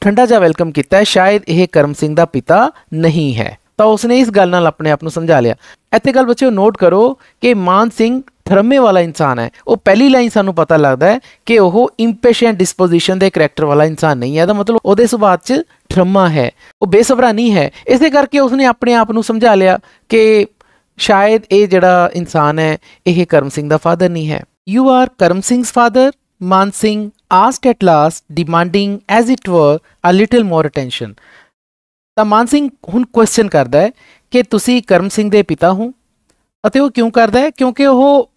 ਠੰਡਾ ਜਿਹਾ ਵੈਲਕਮ ਕੀਤਾ ਹੈ, ਸ਼ਾਇਦ ਇਹ ਕਰਮ ਸਿੰਘ ਦਾ ਪਿਤਾ ਨਹੀਂ ਹੈ। ਤਾਂ ਉਸਨੇ ਇਸ ਗੱਲ ਨਾਲ ਆਪਣੇ ਆਪ ਨੂੰ ਸਮਝਾ ਲਿਆ। ਇੱਥੇ ਗੱਲ ਬੱਚਿਓ ਨੋਟ ਕਰੋ ਕਿ ਮਾਨ ਸਿੰਘ ਥਰਮੇ ਵਾਲਾ ਇਨਸਾਨ ਹੈ। ਉਹ ਪਹਿਲੀ ਲਾਈਨ ਸਾਨੂੰ ਪਤਾ ਲੱਗਦਾ ਹੈ ਕਿ ਉਹ ਇੰਪੇਸ਼ੈਂਟ ਡਿਸਪੋਜੀਸ਼ਨ ਦੇ ਕਰੈਕਟਰ ਵਾਲਾ ਇਨਸਾਨ ਨਹੀਂ ਹੈ। ਇਹਦਾ ਮਤਲਬ ਉਹਦੇ ਸੁਭਾਅ 'ਚ ਥਰਮਾ ਹੈ, ਉਹ ਬੇਸਬਰਾ ਨਹੀਂ ਹੈ। ਇਸੇ ਕਰਕੇ ਉਸਨੇ ਆਪਣੇ ਆਪ ਨੂੰ ਸਮਝਾ ਲਿਆ ਕਿ ਸ਼ਾਇਦ ਇਹ ਜਿਹੜਾ ਇਨਸਾਨ ਹੈ ਇਹ ਕਰਮ ਸਿੰਘ ਦਾ ਫਾਦਰ ਨਹੀਂ ਹੈ। You are Karam Singh's father? Man Singh asked at last, demanding as it were a little more attention। ਤਾਂ ਮਾਨ ਸਿੰਘ ਹੁਣ ਕੁਐਸਚਨ ਕਰਦਾ ਹੈ ਕਿ ਤੁਸੀਂ ਕਰਮ ਸਿੰਘ ਦੇ ਪਿਤਾ ਹੋ, ਅਤੇ ਉਹ ਕਿਉਂ ਕਰਦਾ ਹੈ? ਕਿਉਂਕਿ ਉਹ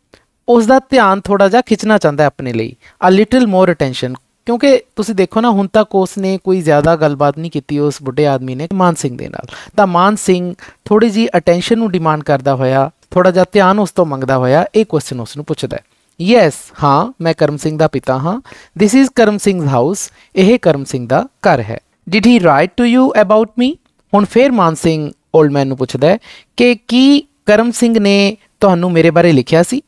ਉਸ ਦਾ ਧਿਆਨ ਥੋੜ੍ਹਾ ਜਿਹਾ ਖਿੱਚਣਾ ਚਾਹੁੰਦਾ ਹੈ ਆਪਣੇ ਲਈ। a little more attention, ਕਿਉਂਕਿ ਤੁਸੀਂ ਦੇਖੋ ਨਾ, ਹੁਣ ਤੱਕ ਉਸ ਨੇ ਕੋਈ ਜ਼ਿਆਦਾ ਗੱਲਬਾਤ ਨਹੀਂ ਕੀਤੀ ਉਸ ਬੁੱਢੇ ਆਦਮੀ ਨੇ ਮਾਨ ਸਿੰਘ ਦੇ ਨਾਲ। ਤਾਂ ਮਾਨ ਸਿੰਘ ਥੋੜ੍ਹੀ ਜਿਹੀ ਅਟੈਂਸ਼ਨ ਨੂੰ ਡਿਮਾਂਡ ਕਰਦਾ ਹੋਇਆ, ਥੋੜ੍ਹਾ ਜਿਹਾ ਧਿਆਨ ਉਸ ਤੋਂ ਮੰਗਦਾ ਹੋਇਆ ਇਹ ਕੁਐਸਚਨ ਉਸ ਨੂੰ ਪੁੱਛਦਾ ਹੈ। ਯੈਸ, ਹਾਂ, ਮੈਂ ਕਰਮ ਸਿੰਘ ਦਾ ਪਿਤਾ ਹਾਂ। ਦਿਸ ਇਜ਼ ਕਰਮ ਸਿੰਘ's ਹਾਊਸ, ਇਹ ਕਰਮ ਸਿੰਘ ਦਾ ਘਰ ਹੈ। Did he write to you about me? ਹੁਣ ਫਿਰ ਮਾਨ ਸਿੰਘ ਓਲਡ ਮੈਨ ਨੂੰ ਪੁੱਛਦਾ ਹੈ ਕਿ ਕੀ ਕਰਮ ਸਿੰਘ ਨੇ ਤੁਹਾਨੂੰ ਮੇਰੇ ਬਾਰੇ ਲਿਖਿਆ ਸੀ?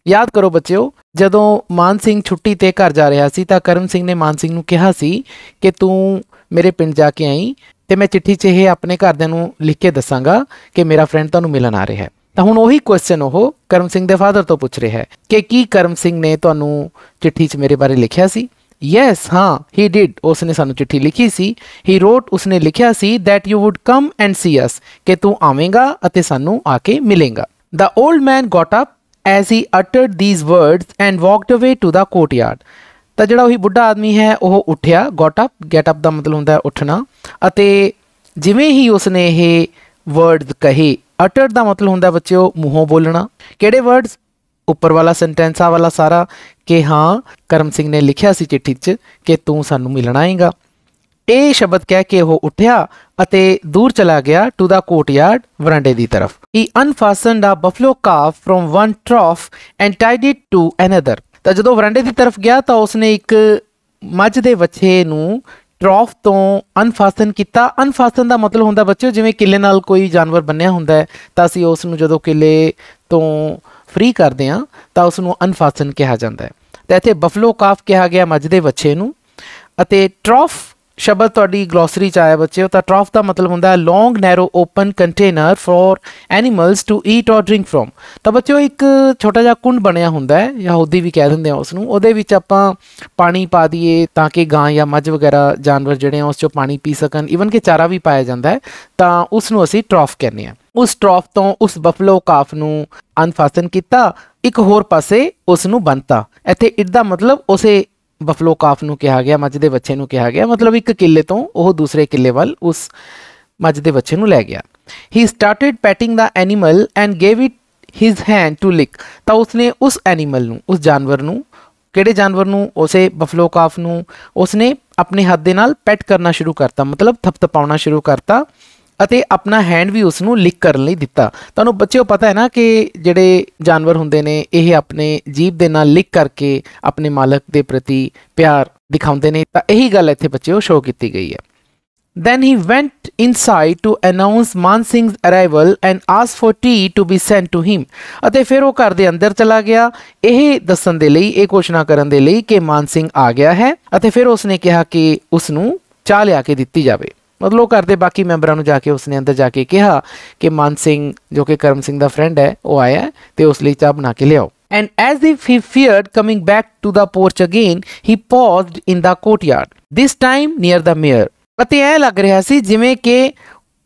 ਯਾਦ ਕਰੋ ਬੱਚਿਓ, ਜਦੋਂ ਮਾਨ ਸਿੰਘ ਛੁੱਟੀ 'ਤੇ ਘਰ ਜਾ ਰਿਹਾ ਸੀ ਤਾਂ ਕਰਮ ਸਿੰਘ ਨੇ ਮਾਨ ਸਿੰਘ ਨੂੰ ਕਿਹਾ ਸੀ ਕਿ ਤੂੰ ਮੇਰੇ ਪਿੰਡ ਜਾ ਕੇ ਆਈ ਅਤੇ ਮੈਂ ਚਿੱਠੀ 'ਚ ਇਹ ਆਪਣੇ ਘਰਦਿਆਂ ਨੂੰ ਲਿਖ ਕੇ ਦੱਸਾਂਗਾ ਕਿ ਮੇਰਾ ਫਰੈਂਡ ਤੁਹਾਨੂੰ ਮਿਲਣ ਆ ਰਿਹਾ ਹੈ। ਤਾਂ ਹੁਣ ਉਹੀ ਕੁਐਸਚਨ ਉਹ ਕਰਮ ਸਿੰਘ ਦੇ ਫਾਦਰ ਤੋਂ ਪੁੱਛ ਰਿਹਾ ਹੈ ਕਿ ਕੀ ਕਰਮ ਸਿੰਘ ਨੇ ਤੁਹਾਨੂੰ ਚਿੱਠੀ 'ਚ ਮੇਰੇ ਬਾਰੇ ਲਿਖਿਆ ਸੀ? ਯੈਸ, ਹਾਂ, ਹੀ ਡਿਡ, ਉਸਨੇ ਸਾਨੂੰ ਚਿੱਠੀ ਲਿਖੀ ਸੀ। ਹੀ ਰੋਟ, ਉਸਨੇ ਲਿਖਿਆ ਸੀ that you would come and see us, ਕਿ ਤੂੰ ਆਵੇਂਗਾ ਅਤੇ ਸਾਨੂੰ ਆ ਕੇ ਮਿਲੇਂਗਾ। The old man got up as he uttered these words and walked away to the Courtyard. ਤਾਂ ਜਿਹੜਾ ਉਹੀ ਬੁੱਢਾ ਆਦਮੀ ਹੈ ਉਹ ਉੱਠਿਆ। ਗੋਟ ਅਪ, ਗੈਟ ਅਪ ਦਾ ਮਤਲਬ ਹੁੰਦਾ ਉੱਠਣਾ, ਅਤੇ ਜਿਵੇਂ ਹੀ ਉਸਨੇ ਇਹ ਵਰਡਸ ਕਹੇ, ਅਟਰਡ ਦਾ ਮਤਲਬ ਹੁੰਦਾ ਬੱਚਿਓ ਮੂੰਹੋਂ ਬੋਲਣਾ। ਕਿਹੜੇ ਵਰਡਸ? ਉੱਪਰ ਵਾਲਾ ਸੈਂਟੈਂਸ ਆ ਵਾਲਾ ਸਾਰਾ, ਕਿ ਹਾਂ ਕਰਮ ਸਿੰਘ ਨੇ ਲਿਖਿਆ ਸੀ ਚਿੱਠੀ 'ਚ ਕਿ ਤੂੰ ਸਾਨੂੰ ਮਿਲਣ ਆਏਗਾ। ਇਹ ਸ਼ਬਦ ਕਹਿ ਕੇ ਉਹ ਉੱਠਿਆ ਅਤੇ ਦੂਰ ਚਲਾ ਗਿਆ ਟੂ ਦਾ ਕੋਰਟਯਾਰਡ, ਵਰਾਂਡੇ ਦੀ ਤਰਫ। He unfastened a buffalo calf from one trough and tied it to another. ਤਾਂ ਜਦੋਂ ਵਰਾਂਡੇ ਦੀ ਤਰਫ ਗਿਆ ਤਾਂ ਉਸਨੇ ਇੱਕ ਮੱਝ ਦੇ ਵੱਛੇ ਨੂੰ ਟਰੋਫ ਤੋਂ ਅਨਫਾਸਨ ਕੀਤਾ। ਅਨਫਾਸਨ ਦਾ ਮਤਲਬ ਹੁੰਦਾ ਬੱਚਿਓ ਜਿਵੇਂ ਕਿੱਲੇ ਨਾਲ ਕੋਈ ਜਾਨਵਰ ਬੰਨਿਆ ਹੁੰਦਾ ਹੈ ਤਾਂ ਅਸੀਂ ਉਸ ਨੂੰ ਜਦੋਂ ਕਿੱਲੇ ਤੋਂ ਫ੍ਰੀ ਕਰਦੇ ਹਾਂ ਤਾਂ ਉਸ ਨੂੰ ਅਨਫਾਸਨ ਕਿਹਾ ਜਾਂਦਾ ਹੈ। ਤਾਂ ਇੱਥੇ ਬਫਲੋ ਕਾਫ ਕਿਹਾ ਗਿਆ ਮੱਝ ਦੇ ਵੱਛੇ ਨੂੰ। ਅਤੇ ਟਰੋਫ ਸ਼ਬਦ ਤੁਹਾਡੀ ਗਲੋਸਰੀ 'ਚ ਆਇਆ ਬੱਚਿਓ, ਤਾਂ ਟਰੋਫ ਦਾ ਮਤਲਬ ਹੁੰਦਾ ਹੈ long narrow open container for animals to eat or drink from. ਤਾਂ ਬੱਚਿਓ ਇੱਕ ਛੋਟਾ ਜਿਹਾ ਕੁੰਡ ਬਣਿਆ ਹੁੰਦਾ ਹੈ, ਜਾਂ ਹੋਦੀ ਵੀ ਕਹਿ ਦਿੰਦੇ ਆ ਉਸ ਨੂੰ, ਉਹਦੇ ਵਿੱਚ ਆਪਾਂ ਪਾਣੀ ਪਾ ਦਈਏ ਤਾਂ ਕਿ ਗਾਂ ਜਾਂ ਮੱਝ ਵਗੈਰਾ ਜਾਨਵਰ ਜਿਹੜੇ ਆ ਉਸ 'ਚੋਂ ਪਾਣੀ ਪੀ ਸਕਣ, ਈਵਨ ਕਿ ਚਾਰਾ ਵੀ ਪਾਇਆ ਜਾਂਦਾ ਹੈ, ਤਾਂ ਉਸ ਨੂੰ ਅਸੀਂ ਟਰੋਫ ਕਹਿੰਦੇ ਹਾਂ। ਉਸ ਟਰੋਫ ਤੋਂ ਉਸ ਬਫਲੋ ਕਾਫ ਨੂੰ ਅਨਫਾਸਨ ਕੀਤਾ, ਇੱਕ ਹੋਰ ਪਾਸੇ ਉਸ ਨੂੰ ਬੰਨਤਾ। ਇੱਥੇ ਇਟ ਦਾ ਮਤਲਬ ਉਸੇ ਬਫਲੋ ਕਾਫ ਨੂੰ ਕਿਹਾ ਗਿਆ, ਮੱਝ ਦੇ ਬੱਚੇ ਨੂੰ ਕਿਹਾ ਗਿਆ, ਮਤਲਬ ਇੱਕ ਕਿੱਲੇ ਤੋਂ ਉਹ ਦੂਸਰੇ ਕਿੱਲੇ ਵੱਲ ਉਸ ਮੱਝ ਦੇ ਬੱਚੇ ਨੂੰ ਲੈ ਗਿਆ। He started patting the animal and gave it his hand to lick. ਤਾਂ ਉਸਨੇ ਉਸ ਐਨੀਮਲ ਨੂੰ, ਉਸ ਜਾਨਵਰ ਨੂੰ, ਕਿਹੜੇ ਜਾਨਵਰ ਨੂੰ? ਉਸੇ ਬਫਲੋ ਕਾਫ ਨੂੰ ਉਸਨੇ ਆਪਣੇ ਹੱਥ ਦੇ ਨਾਲ ਪੈਟ ਕਰਨਾ ਸ਼ੁਰੂ ਕਰਤਾ, ਮਤਲਬ ਥਪਥਪਾਉਣਾ ਸ਼ੁਰੂ ਕਰਤਾ, ਅਤੇ ਆਪਣਾ ਹੈਂਡ ਵੀ ਉਸ ਨੂੰ ਲਿਕ ਕਰਨ ਲਈ ਦਿੱਤਾ। ਤੁਹਾਨੂੰ ਬੱਚਿਓ ਪਤਾ ਹੈ ਨਾ ਕਿ ਜਿਹੜੇ ਜਾਨਵਰ ਹੁੰਦੇ ਨੇ ਇਹ ਆਪਣੇ ਜੀਭ ਦੇ ਨਾਲ ਲਿਕ ਕਰਕੇ ਆਪਣੇ ਮਾਲਕ ਦੇ ਪ੍ਰਤੀ ਪਿਆਰ ਦਿਖਾਉਂਦੇ ਨੇ, ਤਾਂ ਇਹੀ ਗੱਲ ਇੱਥੇ ਬੱਚਿਓ ਸ਼ੋਅ ਕੀਤੀ ਗਈ ਹੈ। Then he went inside to announce Man Singh's arrival and asked for tea to be sent to him। ਅਤੇ ਫਿਰ ਉਹ ਘਰ ਦੇ ਅੰਦਰ ਚਲਾ ਗਿਆ ਇਹ ਦੱਸਣ ਦੇ ਲਈ, ਇਹ ਘੋਸ਼ਣਾ ਕਰਨ ਦੇ ਲਈ ਕਿ ਮਾਨ ਸਿੰਘ ਆ ਗਿਆ ਹੈ, ਅਤੇ ਫਿਰ ਉਸਨੇ ਕਿਹਾ ਕਿ ਉਸ ਨੂੰ ਚਾਹ ਲਿਆ ਕੇ ਦਿੱਤੀ ਜਾਵੇ। ਮਤਲਬ ਉਹ ਘਰ ਦੇ ਬਾਕੀ ਮੈਂਬਰਾਂ ਨੂੰ ਜਾ ਕੇ ਉਸਨੇ ਅੰਦਰ ਜਾ ਕੇ ਕਿਹਾ ਕਿ ਮਾਨ ਸਿੰਘ ਜੋ ਕਿ ਕਰਮ ਸਿੰਘ ਦਾ ਫਰੈਂਡ ਹੈ ਉਹ ਆਇਆ ਅਤੇ ਉਸ ਲਈ ਚਾਹ ਬਣਾ ਕੇ ਲਿਆਓ। And as if he feared coming back to the porch again, he paused in the courtyard, this time near the mayor। ਅਤੇ ਇਹ ਲੱਗ ਰਿਹਾ ਸੀ ਜਿਵੇਂ ਕਿ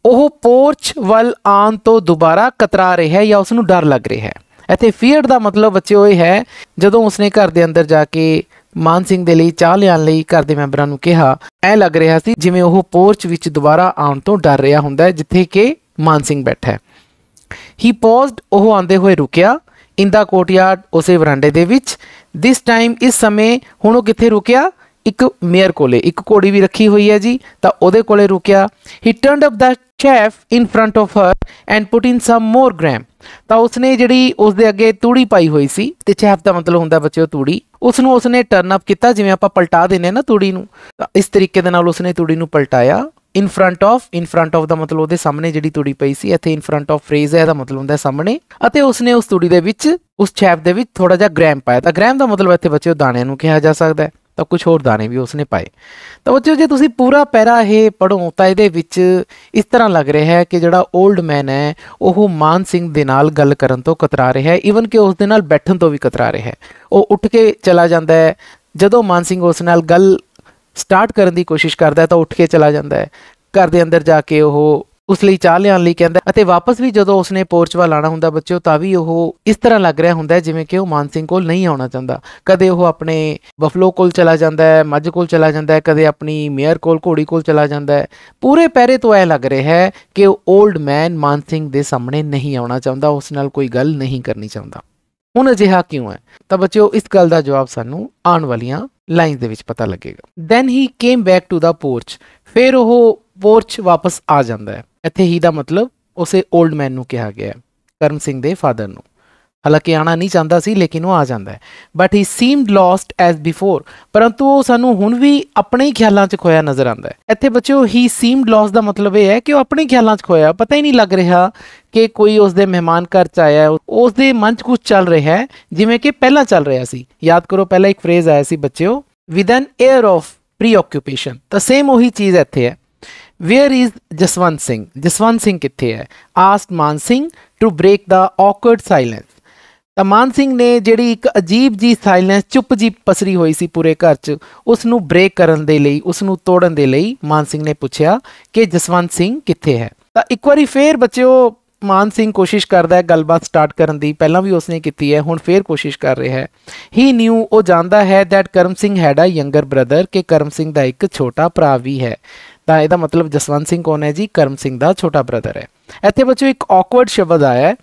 ਉਹ ਪੋਰਚ ਵੱਲ ਆਉਣ ਤੋਂ ਦੁਬਾਰਾ ਕਤਰਾ ਰਿਹਾ ਹੈ ਜਾਂ ਉਸ ਨੂੰ ਡਰ ਲੱਗ ਰਿਹਾ ਹੈ। ਇੱਥੇ ਫੀਅਰ ਦਾ ਮਤਲਬ ਬੱਚਿਓ ਇਹ ਹੈ, ਜਦੋਂ ਉਸਨੇ ਘਰ ਦੇ ਅੰਦਰ ਜਾ ਕੇ ਮਾਨ ਸਿੰਘ ਦੇ ਲਈ ਚਾਹ ਲਿਆਉਣ ਲਈ ਘਰ ਦੇ ਮੈਂਬਰਾਂ ਨੂੰ ਕਿਹਾ, ਐ ਲੱਗ ਰਿਹਾ ਸੀ ਜਿਵੇਂ ਉਹ ਪੋਰਚ ਵਿੱਚ ਦੁਬਾਰਾ ਆਉਣ ਤੋਂ ਡਰ ਰਿਹਾ ਹੁੰਦਾ ਹੈ ਜਿੱਥੇ ਕਿ ਮਾਨ ਸਿੰਘ ਬੈਠਾ ਹੈ। ਹੀ ਪੌਜ਼ਡ, ਉਹ ਆਉਂਦੇ ਹੋਏ ਰੁਕਿਆ। ਇਨ ਦਾ ਕੋਰਟਯਾਰਡ, ਉਸੇ ਵਰਾਂਡੇ ਦੇ ਵਿੱਚ। ਦਿਸ ਟਾਈਮ, ਇਸ ਸਮੇਂ। ਹੁਣ ਉਹ ਕਿੱਥੇ ਰੁਕਿਆ? ਇੱਕ ਮੇਅਰ ਕੋਲੇ, ਇੱਕ ਘੋੜੀ ਵੀ ਰੱਖੀ ਹੋਈ ਹੈ ਜੀ, ਤਾਂ ਉਹਦੇ ਕੋਲੇ ਰੁਕਿਆ। He turned up the chaff in front of her and put in some more gram, ਤਾਂ ਉਸਨੇ ਜਿਹੜੀ ਉਸਦੇ ਅੱਗੇ ਤੂੜੀ ਪਾਈ ਹੋਈ ਸੀ, ਤੇ ਚੈਫ ਦਾ ਮਤਲਬ ਹੁੰਦਾ ਬੱਚਿਓ ਤੂੜੀ, ਉਸਨੂੰ ਉਸਨੇ ਟਰਨ ਅਪ ਕੀਤਾ, ਜਿਵੇਂ ਆਪਾਂ ਪਲਟਾ ਦਿੰਦੇ ਨਾ ਤੂੜੀ ਨੂੰ, ਤਾਂ ਇਸ ਤਰੀਕੇ ਦੇ ਨਾਲ ਉਸਨੇ ਤੂੜੀ ਨੂੰ ਪਲਟਾਇਆ। ਇਨ ਫਰੰਟ ਆਫ ਦਾ ਮਤਲਬ ਉਹਦੇ ਸਾਹਮਣੇ ਜਿਹੜੀ ਤੂੜੀ ਪਈ ਸੀ। ਇੱਥੇ ਇਨ ਫਰੰਟ ਆਫ ਫਰੇਜ਼ ਹੈ, ਇਹਦਾ ਮਤਲਬ ਹੁੰਦਾ ਸਾਹਮਣੇ। ਅਤੇ ਉਸਨੇ ਉਸ ਤੂੜੀ ਦੇ ਵਿੱਚ, ਉਸ ਚੈਫ ਦੇ ਵਿੱਚ ਥੋੜਾ ਜਿਹਾ ਗ੍ਰੈਮ ਪਾਇਆ, ਤਾਂ ਗ੍ਰੈਮ ਦਾ ਮਤਲਬ ਇੱਥੇ ਬੱਚਿਓ ਦਾਣਿਆਂ ਨੂੰ ਕਿਹਾ ਜਾ ਸਕਦਾ ਹੈ, ਤਾਂ ਕੁਝ ਹੋਰ ਦਾਣੇ ਵੀ ਉਸਨੇ ਪਾਏ। ਤਾਂ ਬੱਚਿਓ ਜੇ ਤੁਸੀਂ ਪੂਰਾ ਪੈਰਾ ਇਹ ਪੜ੍ਹੋ ਤਾਂ ਇਹਦੇ ਵਿੱਚ ਇਸ ਤਰ੍ਹਾਂ ਲੱਗ ਰਿਹਾ ਹੈ ਕਿ ਜਿਹੜਾ ਓਲਡ ਮੈਨ ਹੈ ਉਹ ਮਾਨ ਸਿੰਘ ਦੇ ਨਾਲ ਗੱਲ ਕਰਨ ਤੋਂ ਕਤਰਾ ਰਿਹਾ ਹੈ, ਈਵਨ ਕਿ ਉਸ ਦੇ ਨਾਲ ਬੈਠਣ ਤੋਂ ਵੀ ਕਤਰਾ ਰਿਹਾ ਹੈ। ਉਹ ਉੱਠ ਕੇ ਚਲਾ ਜਾਂਦਾ ਹੈ, ਜਦੋਂ ਮਾਨ ਸਿੰਘ ਉਸ ਨਾਲ ਗੱਲ ਸਟਾਰਟ ਕਰਨ ਦੀ ਕੋਸ਼ਿਸ਼ ਕਰਦਾ ਹੈ ਤਾਂ ਉੱਠ ਕੇ ਚਲਾ ਜਾਂਦਾ ਹੈ। ਘਰ ਦੇ ਅੰਦਰ ਜਾ ਕੇ ਉਹ ਉਸ ਲਈ ਚਾਹ ਲਿਆਉਣ ਲਈ ਕਹਿੰਦਾ, ਅਤੇ ਵਾਪਸ ਵੀ ਜਦੋਂ ਉਸਨੇ ਪੋਰਚ ਵੱਲ ਆਉਣਾ ਹੁੰਦਾ ਬੱਚਿਓ ਤਾਂ ਵੀ ਉਹ ਇਸ ਤਰ੍ਹਾਂ ਲੱਗ ਰਿਹਾ ਹੁੰਦਾ ਜਿਵੇਂ ਕਿ ਉਹ ਮਾਨ ਸਿੰਘ ਕੋਲ ਨਹੀਂ ਆਉਣਾ ਚਾਹੁੰਦਾ। ਕਦੇ ਉਹ ਆਪਣੇ ਬਫਲੋ ਕੋਲ ਚਲਾ ਜਾਂਦਾ ਹੈ, ਮੱਝ ਕੋਲ ਚਲਾ ਜਾਂਦਾ ਹੈ, ਕਦੇ ਆਪਣੀ ਮੇਅਰ ਕੋਲ, ਘੋੜੀ ਕੋਲ ਚਲਾ ਜਾਂਦਾ ਹੈ। ਪੂਰੇ ਪਹਿਰੇ ਤੋਂ ਇਹ ਲੱਗ ਰਿਹਾ ਹੈ ਕਿ ਉਹ ਓਲਡ ਮੈਨ ਮਾਨ ਸਿੰਘ ਦੇ ਸਾਹਮਣੇ ਨਹੀਂ ਆਉਣਾ ਚਾਹੁੰਦਾ, ਉਸ ਨਾਲ ਕੋਈ ਗੱਲ ਨਹੀਂ ਕਰਨੀ ਚਾਹੁੰਦਾ। ਹੁਣ ਅਜਿਹਾ ਕਿਉਂ ਹੈ? ਤਾਂ ਬੱਚਿਓ ਇਸ ਗੱਲ ਦਾ ਜਵਾਬ ਸਾਨੂੰ ਆਉਣ ਵਾਲੀਆਂ ਲਾਈਨਸ ਦੇ ਵਿੱਚ ਪਤਾ ਲੱਗੇਗਾ। Then he came back to the porch, ਫਿਰ ਉਹ ਪੋਰਚ ਵਾਪਸ ਆ ਜਾਂਦਾ ਹੈ। ਇੱਥੇ ਹੀ ਦਾ ਮਤਲਬ ਉਸੇ ਓਲਡ ਮੈਨ ਨੂੰ ਕਿਹਾ ਗਿਆ, ਕਰਮ ਸਿੰਘ ਦੇ ਫਾਦਰ ਨੂੰ। ਹਾਲਾਂਕਿ ਆਉਣਾ ਨਹੀਂ ਚਾਹੁੰਦਾ ਸੀ ਲੇਕਿਨ ਉਹ ਆ ਜਾਂਦਾ ਹੈ। But he seemed lost as before, ਪਰੰਤੂ ਉਹ ਸਾਨੂੰ ਹੁਣ ਵੀ ਆਪਣੇ ਹੀ ਖਿਆਲਾਂ 'ਚ ਖੋਇਆ ਨਜ਼ਰ ਆਉਂਦਾ ਹੈ। ਇੱਥੇ ਬੱਚਿਓ ਹੀ ਸੀਮਡ ਲੌਸਟ ਦਾ ਮਤਲਬ ਇਹ ਹੈ ਕਿ ਉਹ ਆਪਣੇ ਖਿਆਲਾਂ 'ਚ ਖੋਇਆ, ਪਤਾ ਹੀ ਨਹੀਂ ਲੱਗ ਰਿਹਾ ਕਿ ਕੋਈ ਉਸਦੇ ਮਹਿਮਾਨ ਘਰ 'ਚ ਆਇਆ, ਉਸਦੇ ਮਨ 'ਚ ਕੁਝ ਚੱਲ ਰਿਹਾ ਹੈ ਜਿਵੇਂ ਕਿ ਪਹਿਲਾਂ ਚੱਲ ਰਿਹਾ ਸੀ। ਯਾਦ ਕਰੋ ਪਹਿਲਾਂ ਇੱਕ ਫਰੇਜ਼ ਆਇਆ ਸੀ ਬੱਚਿਓ, with an air of preoccupation, ਤਾਂ ਸੇਮ ਉਹੀ ਚੀਜ਼ ਇੱਥੇ ਹੈ। ਵੇਅਰ ਇਜ਼ ਜਸਵੰਤ ਸਿੰਘ, ਜਸਵੰਤ ਸਿੰਘ ਕਿੱਥੇ ਹੈ? Asked Maan Singh to break the awkward silence, ਤਾਂ ਮਾਨ ਸਿੰਘ ਨੇ ਜਿਹੜੀ ਇੱਕ ਅਜੀਬ ਜੀ ਸਾਇਲੈਂਸ, ਚੁੱਪ ਜੀ ਪਸਰੀ ਹੋਈ ਸੀ ਪੂਰੇ ਘਰ 'ਚ, ਉਸ ਨੂੰ ਬ੍ਰੇਕ ਕਰਨ ਦੇ ਲਈ, ਉਸ ਨੂੰ ਤੋੜਨ ਦੇ ਲਈ ਮਾਨ ਸਿੰਘ ਨੇ ਪੁੱਛਿਆ ਕਿ ਜਸਵੰਤ ਸਿੰਘ ਕਿੱਥੇ ਹੈ। ਤਾਂ ਇੱਕ ਵਾਰੀ ਫੇਰ ਬੱਚਿਓ ਮਾਨ ਸਿੰਘ ਕੋਸ਼ਿਸ਼ ਕਰਦਾ ਹੈ ਗੱਲਬਾਤ ਸਟਾਰਟ ਕਰਨ ਦੀ, ਪਹਿਲਾਂ ਵੀ ਉਸਨੇ ਕੀਤੀ ਹੈ, ਹੁਣ ਫੇਰ ਕੋਸ਼ਿਸ਼ ਕਰ ਰਿਹਾ ਹੈ। ਹੀ ਨਿਊ, ਉਹ ਜਾਣਦਾ ਹੈ, that Karam Singh had a younger brother, ਕਿ ਕਰਮ ਸਿੰਘ ਦਾ ਇੱਕ ਛੋਟਾ ਭਰਾ ਵੀ ਹੈ। ਤਾਂ ਇਹਦਾ ਮਤਲਬ ਜਸਵੰਤ ਸਿੰਘ ਕੌਣ ਹੈ ਜੀ? ਕਰਮ ਸਿੰਘ ਦਾ ਛੋਟਾ ਬ੍ਰਦਰ ਹੈ। ਇੱਥੇ ਬੱਚਿਓ ਇੱਕ ਔਕਵਰਡ ਸ਼ਬਦ ਆਇਆ,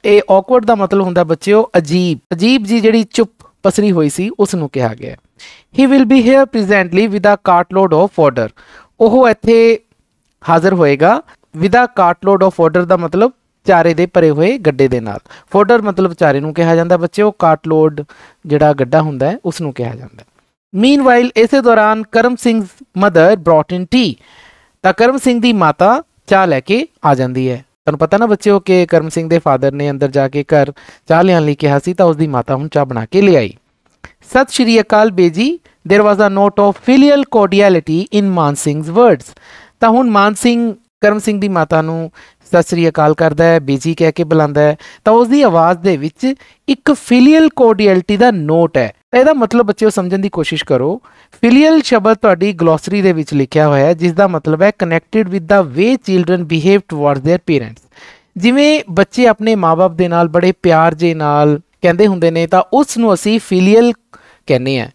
ਇਹ ਔਕਵਰਡ ਦਾ ਮਤਲਬ ਹੁੰਦਾ ਬੱਚਿਓ ਅਜੀਬ, ਅਜੀਬ ਜੀ ਜਿਹੜੀ ਚੁੱਪ ਪਸਰੀ ਹੋਈ ਸੀ ਉਸ ਨੂੰ ਕਿਹਾ ਗਿਆ। He will be here presently with a cartload of fodder, ਉਹ ਇੱਥੇ ਹਾਜ਼ਰ ਹੋਏਗਾ। With a cartload of fodder ਦਾ ਮਤਲਬ ਚਾਰੇ ਦੇ ਭਰੇ ਹੋਏ ਗੱਡੇ ਦੇ ਨਾਲ। ਫੋਡਰ ਮਤਲਬ ਚਾਰੇ ਨੂੰ ਕਿਹਾ ਜਾਂਦਾ ਬੱਚਿਓ, ਕਾਰਟਲੋਡ ਜਿਹੜਾ ਗੱਡਾ ਹੁੰਦਾ ਹੈ ਉਸ ਨੂੰ ਕਿਹਾ ਜਾਂਦਾ। ਮੀਨਵਾਈਲ, ਇਸੇ ਦੌਰਾਨ ਕਰਮ ਸਿੰਘ ਮਦਰ ਬ੍ਰੌਟ ਇਨ ਟੀ, ਤਾਂ ਕਰਮ ਸਿੰਘ ਦੀ ਮਾਤਾ ਚਾਹ ਲੈ ਕੇ ਆ ਜਾਂਦੀ ਹੈ। ਤੁਹਾਨੂੰ ਪਤਾ ਨਾ ਬੱਚਿਓ ਕਿ ਕਰਮ ਸਿੰਘ ਦੇ ਫਾਦਰ ਨੇ ਅੰਦਰ ਜਾ ਕੇ ਘਰ ਚਾਹ ਲਿਆਉਣ ਲਈ ਕਿਹਾ ਸੀ, ਤਾਂ ਉਸਦੀ ਮਾਤਾ ਹੁਣ ਚਾਹ ਬਣਾ ਕੇ ਲਿਆਈ। ਸਤਿ ਸ਼੍ਰੀ ਅਕਾਲ ਬੇਜੀ, there was a note of filial cordiality in Man Singh's words, ਤਾਂ ਹੁਣ ਮਾਨ ਸਿੰਘ ਕਰਮ ਸਿੰਘ ਦੀ ਮਾਤਾ ਨੂੰ ਸਤਿ ਸ਼੍ਰੀ ਅਕਾਲ ਕਰਦਾ ਹੈ, ਬੇਜੀ ਕਹਿ ਕੇ ਬੁਲਾਉਂਦਾ ਹੈ, ਤਾਂ ਉਸਦੀ ਆਵਾਜ਼ ਦੇ ਵਿੱਚ ਇੱਕ ਫਿਲੀਅਲ ਕੋਰਡੀਐਲਿਟੀ ਦਾ ਨੋਟ ਹੈ। ਤਾਂ ਇਹਦਾ ਮਤਲਬ ਬੱਚਿਓ ਸਮਝਣ ਦੀ ਕੋਸ਼ਿਸ਼ ਕਰੋ। ਫਿਲੀਅਲ ਸ਼ਬਦ ਤੁਹਾਡੀ ਗਲੋਸਰੀ ਦੇ ਵਿੱਚ ਲਿਖਿਆ ਹੋਇਆ ਹੈ, ਜਿਸ ਦਾ ਮਤਲਬ ਹੈ connected with the way children behave towards their parents, ਜਿਵੇਂ ਬੱਚੇ ਆਪਣੇ ਮਾਂ-ਬਾਪ ਦੇ ਨਾਲ ਬੜੇ ਪਿਆਰ ਜੇ ਨਾਲ ਕਹਿੰਦੇ ਹੁੰਦੇ ਨੇ, ਤਾਂ ਉਸ ਨੂੰ ਅਸੀਂ ਫਿਲੀਅਲ ਕਹਿੰਦੇ ਹਾਂ।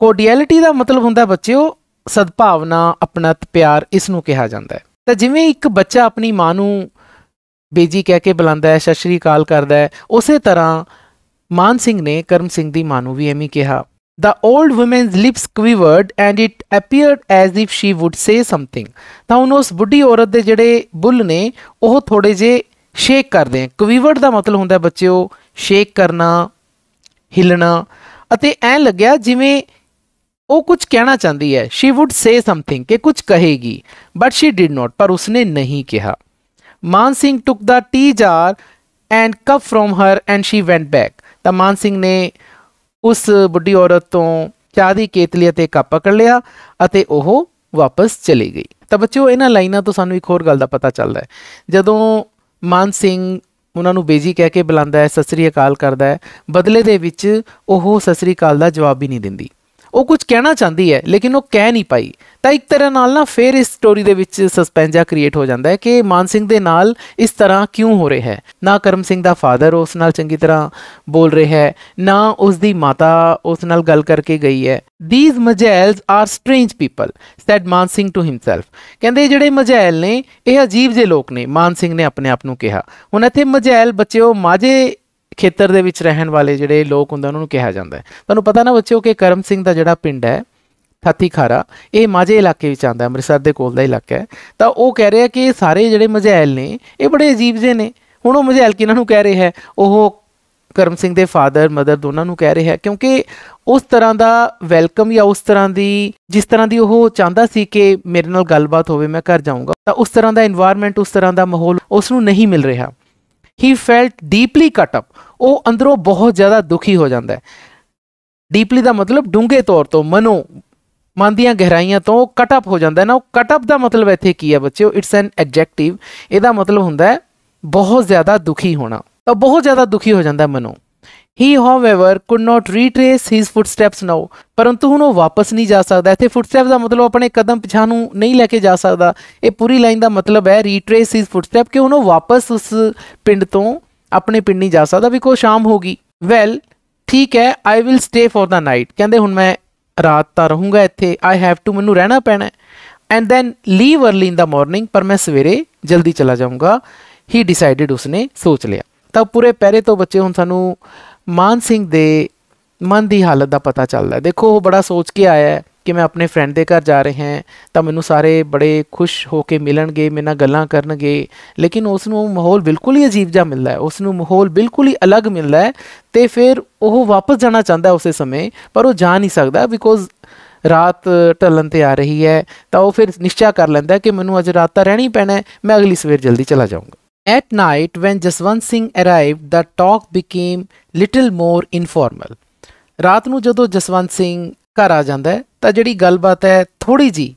ਕੋਰਡੀਐਲਿਟੀ ਦਾ ਮਤਲਬ ਹੁੰਦਾ ਬੱਚਿਓ ਸਦਭਾਵਨਾ, ਆਪਣਤ, ਪਿਆਰ, ਇਸ ਨੂੰ ਕਿਹਾ ਜਾਂਦਾ ਹੈ। ਤਾਂ ਜਿਵੇਂ ਇੱਕ ਬੱਚਾ ਆਪਣੀ ਮਾਂ ਨੂੰ ਬੇਜੀ ਕਹਿ ਕੇ ਬੁਲਾਉਂਦਾ ਹੈ, ਸਤਿ ਸ਼੍ਰੀ ਅਕਾਲ ਕਰਦਾ ਹੈ, ਉਸੇ ਤਰ੍ਹਾਂ ਮਾਨ ਸਿੰਘ ਨੇ ਕਰਮ ਸਿੰਘ ਦੀ ਮਾਂ ਨੂੰ ਵੀ ਐਵੇਂ ਕਿਹਾ। The old woman's lips quivered and it appeared as if she would say something, ਤਾਂ ਹੁਣ ਉਸ ਬੁੱਢੀ ਔਰਤ ਦੇ ਜਿਹੜੇ ਬੁੱਲ ਨੇ ਉਹ ਥੋੜੇ ਜਿਹੇ ਸ਼ੇਕ ਕਰਦੇ ਆ। ਕਵੀਵਰਡ ਦਾ ਮਤਲਬ ਹੁੰਦਾ ਬੱਚਿਓ ਸ਼ੇਕ ਕਰਨਾ, ਹਿੱਲਣਾ, ਅਤੇ ਐਂ ਲੱਗਿਆ ਜਿਵੇਂ ਉਹ ਕੁਝ ਕਹਿਣਾ ਚਾਹੁੰਦੀ ਹੈ। she would say something, ਕਿ ਕੁਝ ਕਹੇਗੀ, but she did not, ਪਰ ਉਸਨੇ ਨਹੀਂ ਕਿਹਾ। ਮਾਨ Singh took the tea jar and cup from her and she went back, ਤਾਂ ਮਾਨ ਸਿੰਘ ਨੇ ਉਸ ਬੁੱਢੀ ਔਰਤ ਤੋਂ ਚਾਹ ਦੀ ਕੇਤਲੀ ਅਤੇ ਕੱਪ ਪਕੜ ਲਿਆ ਅਤੇ ਉਹ ਵਾਪਸ ਚਲੀ ਗਈ। ਤਾਂ ਬੱਚਿਓ ਇਹਨਾਂ ਲਾਈਨਾਂ ਤੋਂ ਸਾਨੂੰ ਇੱਕ ਹੋਰ ਗੱਲ ਦਾ ਪਤਾ ਚੱਲਦਾ ਹੈ, ਜਦੋਂ ਮਾਨ ਸਿੰਘ ਉਹਨਾਂ ਨੂੰ ਬੇਜੀ ਕਹਿ ਕੇ ਬੁਲਾਉਂਦਾ ਹੈ, ਸਤਿ ਸ਼੍ਰੀ ਅਕਾਲ ਕਰਦਾ ਹੈ, ਬਦਲੇ ਦੇ ਵਿੱਚ ਉਹ ਸਤਿ ਸ਼੍ਰੀ ਅਕਾਲ ਦਾ ਜਵਾਬ ਵੀ ਨਹੀਂ ਦਿੰਦੀ। ਉਹ ਕੁਝ ਕਹਿਣਾ ਚਾਹੁੰਦੀ ਹੈ ਲੇਕਿਨ ਉਹ ਕਹਿ ਨਹੀਂ ਪਾਈ। ਤਾਂ ਇੱਕ ਤਰ੍ਹਾਂ ਨਾਲ ਨਾ ਫਿਰ ਇਸ ਸਟੋਰੀ ਦੇ ਵਿੱਚ ਸਸਪੈਂਸ ਜਿਹਾ ਕ੍ਰੀਏਟ ਹੋ ਜਾਂਦਾ ਹੈ ਕਿ ਮਾਨ ਸਿੰਘ ਦੇ ਨਾਲ ਇਸ ਤਰ੍ਹਾਂ ਕਿਉਂ ਹੋ ਰਿਹਾ ਹੈ। ਨਾ ਕਰਮ ਸਿੰਘ ਦਾ ਫਾਦਰ ਉਸ ਨਾਲ ਚੰਗੀ ਤਰ੍ਹਾਂ ਬੋਲ ਰਿਹਾ ਹੈ, ਨਾ ਉਸ ਦੀ ਮਾਤਾ ਉਸ ਨਾਲ ਗੱਲ ਕਰਕੇ ਗਈ ਹੈ। These Majhails are strange people said Man Singh to himself. ਕਹਿੰਦੇ ਜਿਹੜੇ ਮਜੈਲ ਨੇ ਇਹ ਅਜੀਬ ਜਿਹੇ ਲੋਕ ਨੇ, ਮਾਨ ਸਿੰਘ ਨੇ ਆਪਣੇ ਆਪ ਨੂੰ ਕਿਹਾ। ਹੁਣ ਇੱਥੇ ਮਜੈਲ ਬੱਚਿਓ ਮਾਝੇ ਖੇਤਰ ਦੇ ਵਿੱਚ ਰਹਿਣ ਵਾਲੇ ਜਿਹੜੇ ਲੋਕ ਹੁੰਦੇ ਉਹਨਾਂ ਨੂੰ ਕਿਹਾ ਜਾਂਦਾ ਹੈ। ਤੁਹਾਨੂੰ ਪਤਾ ਨਾ ਬੱਚਿਓ ਕਿ ਕਰਮ ਸਿੰਘ ਦਾ ਜਿਹੜਾ ਪਿੰਡ ਹੈ ਥਾਤੀ ਖਾਰਾ, ਇਹ ਮਾਝੇ ਇਲਾਕੇ ਵਿੱਚ ਆਉਂਦਾ, ਅੰਮ੍ਰਿਤਸਰ ਦੇ ਕੋਲ ਦਾ ਇਲਾਕਾ ਹੈ। ਤਾਂ ਉਹ ਕਹਿ ਰਿਹਾ ਕਿ ਸਾਰੇ ਜਿਹੜੇ ਮਜੈਲ ਨੇ ਇਹ ਬੜੇ ਅਜੀਬ ਜਿਹੇ ਨੇ। ਹੁਣ ਉਹ ਮਜੈਲ ਕਿਹਨਾਂ ਨੂੰ ਕਹਿ ਰਿਹਾ ਹੈ? ਉਹ ਕਰਮ ਸਿੰਘ ਦੇ ਫਾਦਰ ਮਦਰ ਦੋਨਾਂ ਨੂੰ ਕਹਿ ਰਿਹਾ, ਕਿਉਂਕਿ ਉਸ ਤਰ੍ਹਾਂ ਦਾ ਵੈਲਕਮ ਜਾਂ ਉਸ ਤਰ੍ਹਾਂ ਦੀ ਜਿਸ ਤਰ੍ਹਾਂ ਦੀ ਉਹ ਚਾਹੁੰਦਾ ਸੀ ਕਿ ਮੇਰੇ ਨਾਲ ਗੱਲਬਾਤ ਹੋਵੇ, ਮੈਂ ਘਰ ਜਾਊਂਗਾ, ਤਾਂ ਉਸ ਤਰ੍ਹਾਂ ਦਾ ਇਨਵਾਇਰਮੈਂਟ, ਉਸ ਤਰ੍ਹਾਂ ਦਾ ਮਾਹੌਲ ਉਸ ਨੂੰ ਨਹੀਂ ਮਿਲ ਰਿਹਾ। ਹੀ ਫੈਲਟ ਡੀਪਲੀ ਕਟ ਅਪ। ਉਹ ਅੰਦਰੋਂ ਬਹੁਤ ਜ਼ਿਆਦਾ ਦੁਖੀ ਹੋ ਜਾਂਦਾ ਹੈ। ਡੀਪਲੀ ਦਾ ਮਤਲਬ ਡੂੰਘੇ ਤੌਰ ਤੋਂ, ਮਨ ਦੀਆਂ ਗਹਿਰਾਈਆਂ ਤੋਂ ਕਟ ਅਪ ਹੋ ਜਾਂਦਾ ਹੈ ਨਾ। ਉਹ ਕਟ ਅਪ ਦਾ ਮਤਲਬ ਇੱਥੇ ਕੀ ਹੈ ਬੱਚਿਓ? It's N adjective. ਇਹਦਾ ਮਤਲਬ ਹੁੰਦਾ ਹੈ ਬਹੁਤ ਜ਼ਿਆਦਾ ਦੁਖੀ ਹੋਣਾ। ਤਾਂ ਬਹੁਤ ਜ਼ਿਆਦਾ ਦੁਖੀ ਹੋ ਜਾਂਦਾ ਮਨੋਂ। He however could not retrace his footsteps now। ਪਰੰਤੂ ਹੁਣ ਉਹ ਵਾਪਸ ਨਹੀਂ ਜਾ ਸਕਦਾ। ਇੱਥੇ ਫੁੱਟਸਟੈਪਸ ਦਾ ਮਤਲਬ ਆਪਣੇ ਕਦਮ ਪਿਛਾਂ ਨੂੰ ਨਹੀਂ ਲੈ ਕੇ ਜਾ ਸਕਦਾ। ਇਹ ਪੂਰੀ ਲਾਈਨ ਦਾ ਮਤਲਬ ਹੈ ਰੀਟਰੇਸ ਹਿਸ ਫੁੱਟਸਟੈਪ, ਕਿ ਹੁਣ ਉਹ ਵਾਪਸ ਉਸ ਪਿੰਡ ਤੋਂ ਆਪਣੇ ਪਿੰਡ ਨਹੀਂ ਜਾ ਸਕਦਾ, ਬਿਕੋਜ਼ ਸ਼ਾਮ ਹੋ ਗਈ। ਵੈਲ ਠੀਕ ਹੈ, I will stay for the night. ਕਹਿੰਦੇ ਹੁਣ ਮੈਂ ਰਾਤ ਤਾਂ ਰਹੂੰਗਾ ਇੱਥੇ, ਆਈ ਹੈਵ ਟੂ, ਮੈਨੂੰ ਰਹਿਣਾ ਪੈਣਾ, and then leave early in the morning, ਪਰ ਮੈਂ ਸਵੇਰੇ ਜਲਦੀ ਚਲਾ ਜਾਊਂਗਾ। ਹੀ ਡਿਸਾਈਡਡ, ਉਸਨੇ ਸੋਚ ਲਿਆ। ਤਾਂ ਪੂਰੇ ਪਹਿਰੇ ਤੋਂ ਬੱਚੇ ਹੁਣ ਸਾਨੂੰ ਮਾਨ ਸਿੰਘ ਦੇ ਮਨ ਦੀ ਹਾਲਤ ਦਾ ਪਤਾ ਚੱਲਦਾ। ਦੇਖੋ ਉਹ ਬੜਾ ਸੋਚ ਕੇ ਆਇਆ ਹੈ ਕਿ ਮੈਂ ਆਪਣੇ ਫਰੈਂਡ ਦੇ ਘਰ ਜਾ ਰਹੇ ਹਾਂ ਤਾਂ ਮੈਨੂੰ ਸਾਰੇ ਬੜੇ ਖੁਸ਼ ਹੋ ਕੇ ਮਿਲਣਗੇ, ਮੇਰੇ ਨਾਲ ਗੱਲਾਂ ਕਰਨਗੇ, ਲੇਕਿਨ ਉਸ ਨੂੰ ਮਾਹੌਲ ਬਿਲਕੁਲ ਹੀ ਅਜੀਬ ਜਿਹਾ ਮਿਲਦਾ ਹੈ, ਉਸ ਨੂੰ ਮਾਹੌਲ ਬਿਲਕੁਲ ਹੀ ਅਲੱਗ ਮਿਲਦਾ ਹੈ। ਅਤੇ ਫਿਰ ਉਹ ਵਾਪਸ ਜਾਣਾ ਚਾਹੁੰਦਾ ਉਸੇ ਸਮੇਂ, ਪਰ ਉਹ ਜਾ ਨਹੀਂ ਸਕਦਾ ਬਿਕੋਜ਼ ਰਾਤ ਢਲਣ 'ਤੇ ਆ ਰਹੀ ਹੈ। ਤਾਂ ਉਹ ਫਿਰ ਨਿਸ਼ਚਾ ਕਰ ਲੈਂਦਾ ਕਿ ਮੈਨੂੰ ਅੱਜ ਰਾਤ ਤਾਂ ਰਹਿਣਾ ਹੀ ਪੈਣਾ, ਮੈਂ ਅਗਲੀ ਸਵੇਰ ਜਲਦੀ ਚਲਾ ਜਾਊਂਗਾ। At night, when Jaswant Singh arrived, the talk became little more informal। ਰਾਤ ਨੂੰ ਜਦੋਂ ਜਸਵੰਤ ਸਿੰਘ ਘਰ ਆ ਜਾਂਦਾ ਹੈ ਤਾਂ ਜਿਹੜੀ ਗੱਲਬਾਤ ਹੈ ਥੋੜ੍ਹੀ ਜਿਹੀ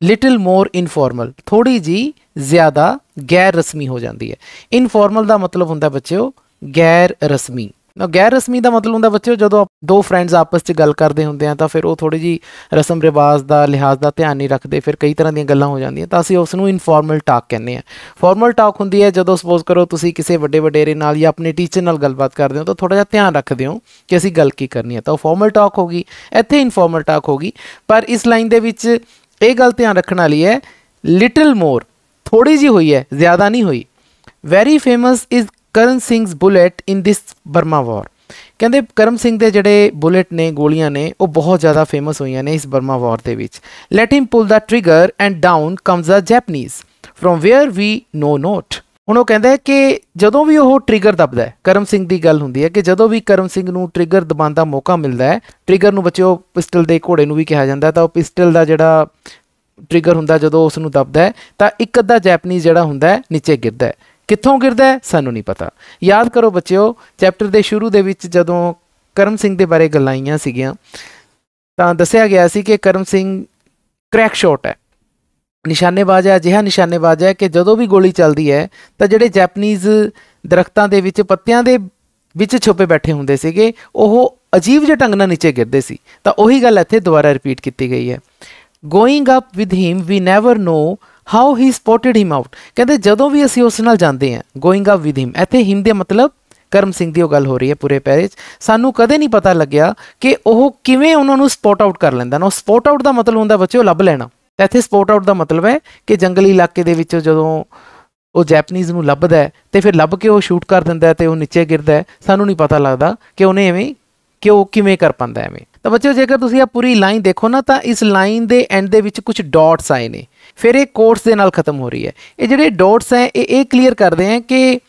ਲਿਟਲ ਮੋਰ ਇਨਫੋਰਮਲ, ਥੋੜ੍ਹੀ ਜਿਹੀ ਜ਼ਿਆਦਾ ਗੈਰ ਰਸਮੀ ਹੋ ਜਾਂਦੀ ਹੈ। ਇਨਫੋਰਮਲ ਦਾ ਮਤਲਬ ਹੁੰਦਾ ਬੱਚਿਓ ਗੈਰ ਰਸਮੀ। ਗੈਰ ਰਸਮੀ ਦਾ ਮਤਲਬ ਹੁੰਦਾ ਬੱਚਿਓ ਜਦੋਂ ਦੋ ਫਰੈਂਡਸ ਆਪਸ 'ਚ ਗੱਲ ਕਰਦੇ ਹੁੰਦੇ ਆ ਤਾਂ ਫਿਰ ਉਹ ਥੋੜ੍ਹੀ ਜਿਹੀ ਰਸਮ ਰਿਵਾਜ ਦਾ ਲਿਹਾਜ਼ ਦਾ ਧਿਆਨ ਨਹੀਂ ਰੱਖਦੇ, ਫਿਰ ਕਈ ਤਰ੍ਹਾਂ ਦੀਆਂ ਗੱਲਾਂ ਹੋ ਜਾਂਦੀਆਂ, ਤਾਂ ਅਸੀਂ ਉਸ ਨੂੰ ਇਨਫੋਰਮਲ ਟਾਕ ਕਹਿੰਦੇ ਹਾਂ। ਫੋਰਮਲ ਟਾਕ ਹੁੰਦੀ ਹੈ ਜਦੋਂ ਸਪੋਜ਼ ਕਰੋ ਤੁਸੀਂ ਕਿਸੇ ਵੱਡੇ ਵਡੇਰੇ ਨਾਲ ਜਾਂ ਆਪਣੇ ਟੀਚਰ ਨਾਲ ਗੱਲਬਾਤ ਕਰਦੇ ਹੋ ਤਾਂ ਥੋੜ੍ਹਾ ਜਿਹਾ ਧਿਆਨ ਰੱਖਦੇ ਹੋ ਕਿ ਅਸੀਂ ਗੱਲ ਕੀ ਕਰਨੀ ਹੈ, ਤਾਂ ਉਹ ਫੋਰਮਲ ਟਾਕ ਹੋ ਗਈ। ਇੱਥੇ ਇਨਫੋਰਮਲ ਟਾਕ ਹੋ ਗਈ, ਪਰ ਇਸ ਲਾਈਨ ਦੇ ਵਿੱਚ ਇਹ ਗੱਲ ਧਿਆਨ ਰੱਖਣ ਵਾਲੀ ਹੈ ਲਿਟਲ ਮੋਰ, ਥੋੜ੍ਹੀ ਜਿਹੀ ਹੋਈ ਹੈ, ਜ਼ਿਆਦਾ ਨਹੀਂ ਹੋਈ। ਵੈਰੀ ਫੇਮਸ ਇਜ਼ ਕਰਨ ਸਿੰਘਸ ਬੁਲੇਟ ਇਨ ਦਿਸ ਬਰਮਾ ਵਾਰ। ਕਹਿੰਦੇ ਕਰਮ ਸਿੰਘ ਦੇ ਜਿਹੜੇ ਬੁਲੇਟ ਨੇ, ਗੋਲੀਆਂ ਨੇ, ਉਹ ਬਹੁਤ ਜ਼ਿਆਦਾ ਫੇਮਸ ਹੋਈਆਂ ਨੇ ਇਸ ਬਰਮਾ ਵਾਰ ਦੇ ਵਿੱਚ। Let him pull the trigger and down comes a Japanese from where we know not. ਹੁਣ ਉਹ ਕਹਿੰਦਾ ਹੈ ਕਿ ਜਦੋਂ ਵੀ ਉਹ ਟ੍ਰਿਗਰ ਦਬਦਾ ਹੈ, ਕਰਮ ਸਿੰਘ ਦੀ ਗੱਲ ਹੁੰਦੀ ਹੈ ਕਿ ਜਦੋਂ ਵੀ ਕਰਮ ਸਿੰਘ ਨੂੰ ਟ੍ਰਿਗਰ ਦਬਾਉਣ ਦਾ ਮੌਕਾ ਮਿਲਦਾ ਹੈ, ਟ੍ਰਿਗਰ ਨੂੰ ਬੱਚਿਓ ਪਿਸਟਲ ਦੇ ਘੋੜੇ ਨੂੰ ਵੀ ਕਿਹਾ ਜਾਂਦਾ, ਤਾਂ ਉਹ ਪਿਸਟਲ ਦਾ ਜਿਹੜਾ ਟ੍ਰਿਗਰ ਹੁੰਦਾ ਜਦੋਂ ਉਸ ਨੂੰ ਦਬਦਾ ਹੈ ਤਾਂ ਇੱਕ ਅੱਧਾ ਜੈਪਨੀਜ਼ ਜਿਹੜਾ ਹੁੰਦਾ ਹੈ ਨੀਚੇ ਗਿਰਦਾ ਹੈ। ਕਿੱਥੋਂ ਗਿਰਦਾ ਹੈ ਸਾਨੂੰ ਨਹੀਂ ਪਤਾ। ਯਾਦ ਕਰੋ ਬੱਚਿਓ, ਚੈਪਟਰ ਦੇ ਸ਼ੁਰੂ ਦੇ ਵਿੱਚ ਜਦੋਂ ਕਰਮ ਸਿੰਘ ਦੇ ਬਾਰੇ ਗੱਲਾਂ ਆਈਆਂ ਸੀਗੀਆਂ ਤਾਂ ਦੱਸਿਆ ਗਿਆ ਸੀ ਕਿ ਕਰਮ ਸਿੰਘ ਕ੍ਰੈਕ ਸ਼ਾਟ ਹੈ, ਨਿਸ਼ਾਨੇਬਾਜ਼ ਹੈ, ਅਜਿਹਾ ਨਿਸ਼ਾਨੇਬਾਜ਼ ਹੈ ਕਿ ਜਦੋਂ ਵੀ ਗੋਲੀ ਚੱਲਦੀ ਹੈ ਤਾਂ ਜਿਹੜੇ ਜੈਪਨੀਜ਼ ਦਰਖਤਾਂ ਦੇ ਵਿੱਚ ਪੱਤਿਆਂ ਦੇ ਵਿੱਚ ਛੁਪੇ ਬੈਠੇ ਹੁੰਦੇ ਸੀਗੇ ਉਹ ਅਜੀਬ ਜਿਹੇ ਢੰਗ ਨਾਲ ਨੀਚੇ ਗਿਰਦੇ ਸੀ। ਤਾਂ ਉਹੀ ਗੱਲ ਇੱਥੇ ਦੁਬਾਰਾ ਰਿਪੀਟ ਕੀਤੀ ਗਈ ਹੈ। Going up with him we never know how he spotted him out. ਕਹਿੰਦੇ ਜਦੋਂ ਵੀ ਅਸੀਂ ਉਸ ਨਾਲ ਜਾਂਦੇ ਹਾਂ, ਗੋਇੰਗ ਅਪ ਵਿਦ ਹਿਮ, ਇੱਥੇ ਹਿਮ ਦੇ ਮਤਲਬ ਕਰਮ ਸਿੰਘ ਦੀ ਉਹ ਗੱਲ ਹੋ ਰਹੀ ਹੈ ਪੂਰੇ ਪੈਰੇ 'ਚ, ਸਾਨੂੰ ਕਦੇ ਨਹੀਂ ਪਤਾ ਲੱਗਿਆ ਕਿ ਉਹ ਕਿਵੇਂ ਉਹਨਾਂ ਨੂੰ ਸਪੋਟ ਆਊਟ ਕਰ ਲੈਂਦਾ ਨਾ। ਸਪੋਟ ਆਊਟ ਦਾ ਮਤਲਬ ਹੁੰਦਾ ਬੱਚੇ ਉਹ ਲੱਭ ਲੈਣਾ, ਤਾਂ ਇੱਥੇ ਸਪੋਟ ਆਊਟ ਦਾ ਮਤਲਬ ਹੈ ਕਿ ਜੰਗਲੀ ਇਲਾਕੇ ਦੇ ਵਿੱਚ ਜਦੋਂ ਉਹ ਜੈਪਨੀਜ਼ ਨੂੰ ਲੱਭਦਾ ਹੈ ਅਤੇ ਫਿਰ ਲੱਭ ਕੇ ਉਹ ਸ਼ੂਟ ਕਰ ਦਿੰਦਾ ਅਤੇ ਉਹ ਨੀਚੇ ਗਿਰਦਾ ਹੈ। ਸਾਨੂੰ ਨਹੀਂ ਪਤਾ ਲੱਗਦਾ ਕਿ ਉਹਨੇ ਐਵੇਂ ਕਿ ਉਹ ਕਿਵੇਂ ਕਰ ਪਾਉਂਦਾ ਐਵੇਂ। ਤਾਂ ਬੱਚਿਓ ਜੇਕਰ ਤੁਸੀਂ ਇਹ ਪੂਰੀ ਲਾਈਨ ਦੇਖੋ ਨਾ ਤਾਂ ਇਸ ਲਾਈਨ ਦੇ ਐਂਡ ਦੇ ਵਿੱਚ ਕੁਝ ਡਾਟਸ ਆਏ ਨੇ, ਫਿਰ ਇਹ ਕੋਟਸ ਦੇ ਨਾਲ ਖਤਮ ਹੋ ਰਹੀ ਹੈ। ਇਹ ਜਿਹੜੇ ਡਾਟਸ ਹੈ ਇਹ ਕਲੀਅਰ ਕਰਦੇ ਹੈ ਕਿ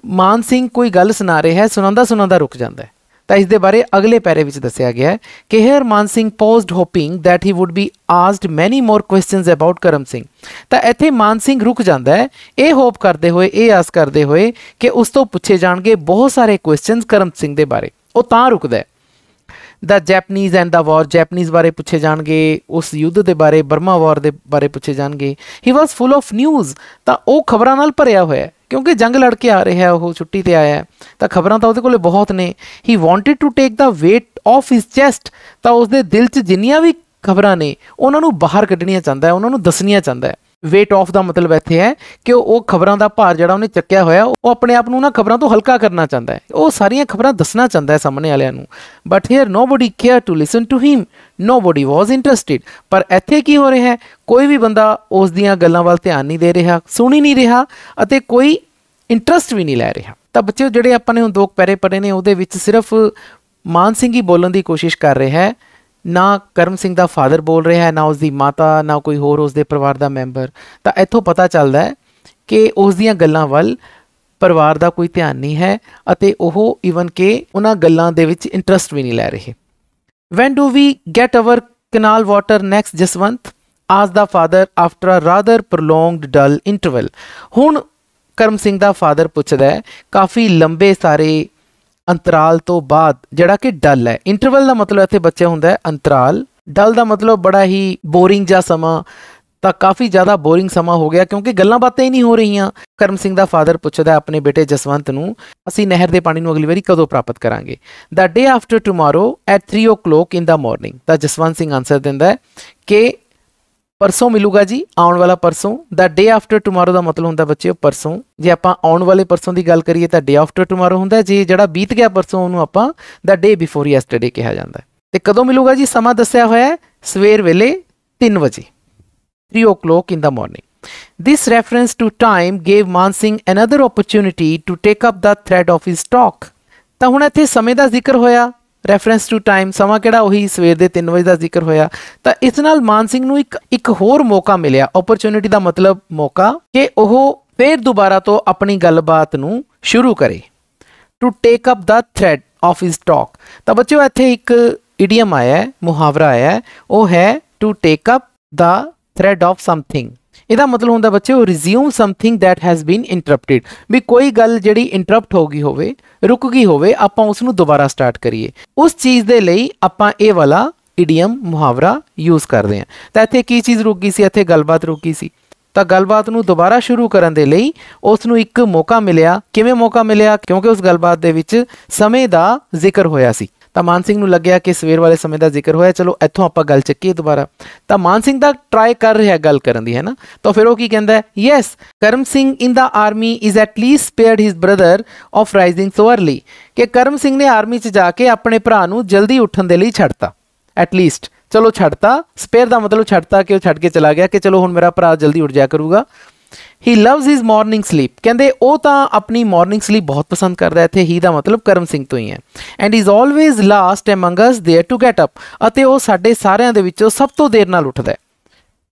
ਮਾਨ ਸਿੰਘ ਕੋਈ ਗੱਲ ਸੁਣਾ ਰਿਹਾ ਹੈ, ਸੁਣਾਉਂਦਾ ਸੁਣਾਉਂਦਾ ਰੁਕ ਜਾਂਦਾ ਹੈ। ਤਾਂ ਇਸ ਦੇ ਬਾਰੇ ਅਗਲੇ ਪੈਰੇ ਵਿੱਚ ਦੱਸਿਆ ਗਿਆ ਹੈ ਕਿ here Man Singh paused hoping that he would be asked many more questions about Karam Singh. ਤਾਂ ਇੱਥੇ ਮਾਨ ਸਿੰਘ ਰੁਕ ਜਾਂਦਾ ਹੈ ਇਹ ਹੋਪ ਕਰਦੇ ਹੋਏ, ਇਹ ਆਸ ਕਰਦੇ ਹੋਏ ਕਿ ਉਸ ਤੋਂ ਪੁੱਛੇ ਜਾਣਗੇ ਬਹੁਤ ਸਾਰੇ ਕੁਐਸਚਨਸ ਕਰਮ ਸਿੰਘ ਦੇ ਬਾਰੇ। ਉਹ ਤਾਂ ਰੁਕਦਾ ਹੈ। The Japanese and the war, Japanese ਬਾਰੇ ਪੁੱਛੇ ਜਾਣਗੇ, ਉਸ ਯੁੱਧ ਦੇ ਬਾਰੇ, ਬਰਮਾ ਵਾਰ ਦੇ ਬਾਰੇ ਪੁੱਛੇ ਜਾਣਗੇ। ਹੀ ਵਾਜ਼ ਫੁੱਲ ਆਫ ਨਿਊਜ਼, ਤਾਂ ਉਹ ਖਬਰਾਂ ਨਾਲ ਭਰਿਆ ਹੋਇਆ ਕਿਉਂਕਿ ਜੰਗ ਲੜ ਕੇ ਆ ਰਿਹਾ, ਉਹ ਛੁੱਟੀ 'ਤੇ ਆਇਆ ਤਾਂ ਖਬਰਾਂ ਤਾਂ ਉਹਦੇ ਕੋਲ ਬਹੁਤ ਨੇ। He wanted to take the weight of his chest, तो उसके दिल च जिन्नियां भी खबरां ने उन्होंने बाहर कढ़निया चाहता है, उन्होंने दसनिया चाहता है। वेट ऑफ का मतलब इत्थे है कि वो खबरों का भार जिहड़ा उन्हें चक्या होया वो अपने आप ना खबरों तो हल्का करना चाहता है, वो सारिया खबरां दसना चाहता है सामने वालियां नूं। But here nobody care to listen to him, nobody was interested. पर इत्थे की हो रहा है, कोई भी बंदा उस दियां गल्लां वल ध्यान नहीं दे रहा, सुन ही नहीं रहा, अते कोई इंटरस्ट भी नहीं लै रहा। तो बच्चे जिहड़े आपां ने हुण 2 पैरे पढ़े ने उहदे विच सिर्फ मान सिंह ही बोलण की कोशिश कर रहा है, ना करम सिंह का फादर बोल रहा है, ना उसकी माता, ना कोई होर उसके परिवार का मैंबर। तो इत्थों पता चलता है कि उस दियां गल्लां वल परिवार का कोई ध्यान नहीं है, अते ओह ईवन के उन्हां गल्लां दे विच इंटरस्ट भी नहीं लै रहे। When do we get our canal water next Jaswant, आज the father after a rather prolonged dull interval. हुण करम सिंह का फादर पुछदा है काफ़ी लंबे सारे अंतराल तो बाद जिहड़ा कि डल है। इंटरवल का मतलब इत्थे बच्चे हुंदा है अंतराल, डल का मतलब बड़ा ही बोरिंग जा समा, तो काफ़ी ज़्यादा बोरिंग समा हो गया क्योंकि गल्लां बातें ही नहीं हो रही। करम सिंह का फादर पुछदा अपने बेटे जसवंत नूं असीं नहर के पानी नूं अगली बारी कदों प्राप्त करांगे। The day after tomorrow at 3 o'clock in the morning. तो जसवंत सिंह आंसर दिंदा है कि परसों मिलूगा जी, आने वाला परसों। द डे आफ्टर टुमारो का मतलब होंगे बच्चे परसों। जे आप आने वाले परसों की गल करिए तो डे आफ्टर टुमारो होंगे, जे जड़ा बीत गया परसों उन्होंने आप द डे बिफोर यस्टरडे कहा जाता है। तो कदों मिलूगा जी, समा दस्या होया है सवेर वेले 3 बजे, 3 o'clock in the morning. This reference to time gave Man Singh another opportunity to take up the thread of his talk. तो हुण इत्थे समय का जिक्र होया, रेफरेंस टू टाइम समा किहड़ा उही सवेर दे 3 बजे का जिक्र होया। तो इस नाल मान सिंह नूं एक होर मौका मिलिया, opportunity का मतलब मौका, कि ओह फिर दोबारा तो अपनी गलबात नूं शुरू करे। To take up the thread of his talk. तो बच्चों इत्थे एक इडियम आया है, मुहावरा आया है, वो है to take up the thread of something. ਇਹਦਾ मतलब होंगे बच्चे resume something that has been interrupted, भी कोई गल जिहड़ी इंटरप्ट हो गई होवे, रुक गई होवे, आपां उस नूं दोबारा स्टार्ट करिए, उस चीज़ दे लई आपां ये वाला इडियम मुहावरा यूज़ करते हैं। तो इत्थे की चीज़ रुक गई सी, इत्थे गलबात रुक गई सी, तो गलबात नूं दोबारा शुरू करन दे लई उस नूं एक मौका मिलिया। किवें मौका मिलिया? क्योंकि उस गलबात दे विच समय का जिक्र होया सी। तो मान सिंह नूं लग्या कि सवेर वाले समय का जिक्र होया, चलो इत्थों आपां गल चक्कीए दोबारा। तो मान सिंह दा ट्राई कर रहा गल करन दी, है ना। तो फिर वो की कहंदा है, यस करम Singh in the army is at least spared his brother of rising so early, कि करम सिंह ने आर्मी च जाके अपने भरा नूं जल्दी उठन दे लई छड्डता। एटलीस्ट चलो छड्डता, स्पेयर का मतलब छड्डता कि वो छड्ड के चला गया कि चलो हुण मेरा भरा जल्दी उठ जाया करूगा। He loves his morning sleep, कहते वो तो अपनी मॉर्निंग स्लीप बहुत पसंद करता है। इत्थे ही का मतलब करम सिंह तो ही है। And is always last among us there to get up, अते वो साडे सारियां दे विचों सब तो देर नाल उठदा है।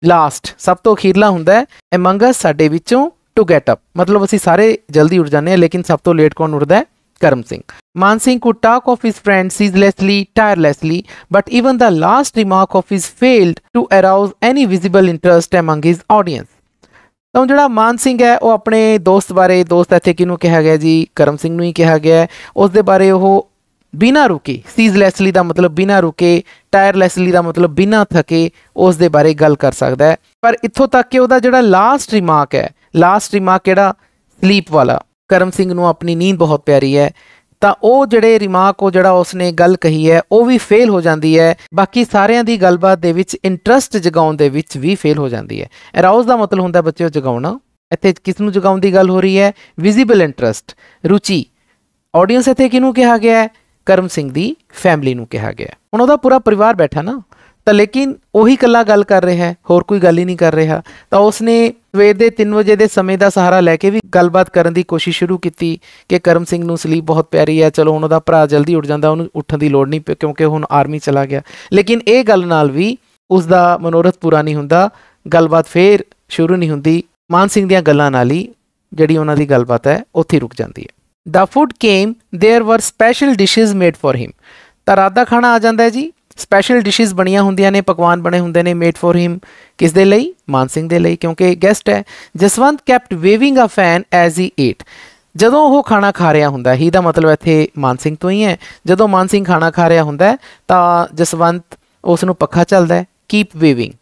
लास्ट सब तो अखीरला हुंदा है, एमंग अस साडे विचों टू गैट अप मतलब असीं सारे जल्दी उठ जाने, लेकिन सब तो लेट कौन उठदा है? करम सिंह। मान Singh could talk of his friend ceaselessly, tirelessly, but even the last remark of his failed to arouse any visible interest among his audience। तो जो मान सिंह है वो अपने दोस्त बारे, दोस्त इत्थे किनू कहा गया जी? करम सिंह नूं ही कहा गया है। उस दे बारे वो बिना रुके, सीजलैसली का मतलब बिना रुके, टायरलैसली का मतलब बिना थके उस दे बारे गल कर सकता है। पर इत्थों तक कि वह जो लास्ट रिमार्क है, लास्ट रिमार्क किहड़ा? स्लीप वाला। करम सिंह नूं अपनी नींद बहुत प्यारी है, तो वो जोड़े रिमार्क वो जोड़ा उसने गल कही है वो भी फेल हो जाती है। बाकी सारियां दी गलबात दे विच इंटरस्ट जगाउण दे विच भी फेल हो जाती है। अराउज का मतलब होंदा बच्चों जगाउणा। इत्थे किस नूं जगाउण दी गल हो रही है? विजिबल इंटरस्ट, रुचि। ऑडियंस इत्थे किनूं कहा गया है? करम सिंह दी फैमिली नूं कहा गया है। हुण उहदा पूरा परिवार बैठा ना, तो लेकिन वही कला गल कर रहा है, होर कोई गल ही नहीं कर रहा। तो उसने सवेर दे 3 बजे के समय का सहारा लैके भी गलबात करने की कोशिश शुरू की कि करम सिंह नूं स्लीप बहुत प्यारी है, चलो हुण उहदा भरा जल्दी उठ जाता, उन्होंने उठन की लोड़ नहीं क्योंकि हुण आर्मी चला गया। लेकिन ये गल नाल भी उसका मनोरथ पूरा नहीं हुंदा, गलबात फिर शुरू नहीं हुंदी। मान सिंह दीयां गल्लां नाल ही जिहड़ी उन्हां दी गलबात है उत्थे रुक जाती है। The food came, there were special dishes made for him. तो रात का खाना आ जाता है जी, स्पैशल डिशिज बनिया होंदियां ने, पकवान बने होंदे ने, मेड फॉर हिम। किस दे लई? मान सिंह दे लई, क्योंकि गेस्ट है। Jaswant kept waving a fan as he ate. जदों वो खाना खा रहा होंदा, ही दा मतलब इत्थे मान सिंह तो ही है। जदों मान सिंह खाना खा रहा होंदा तो जसवंत उसनूं पक्खा चलदा है, keep waving.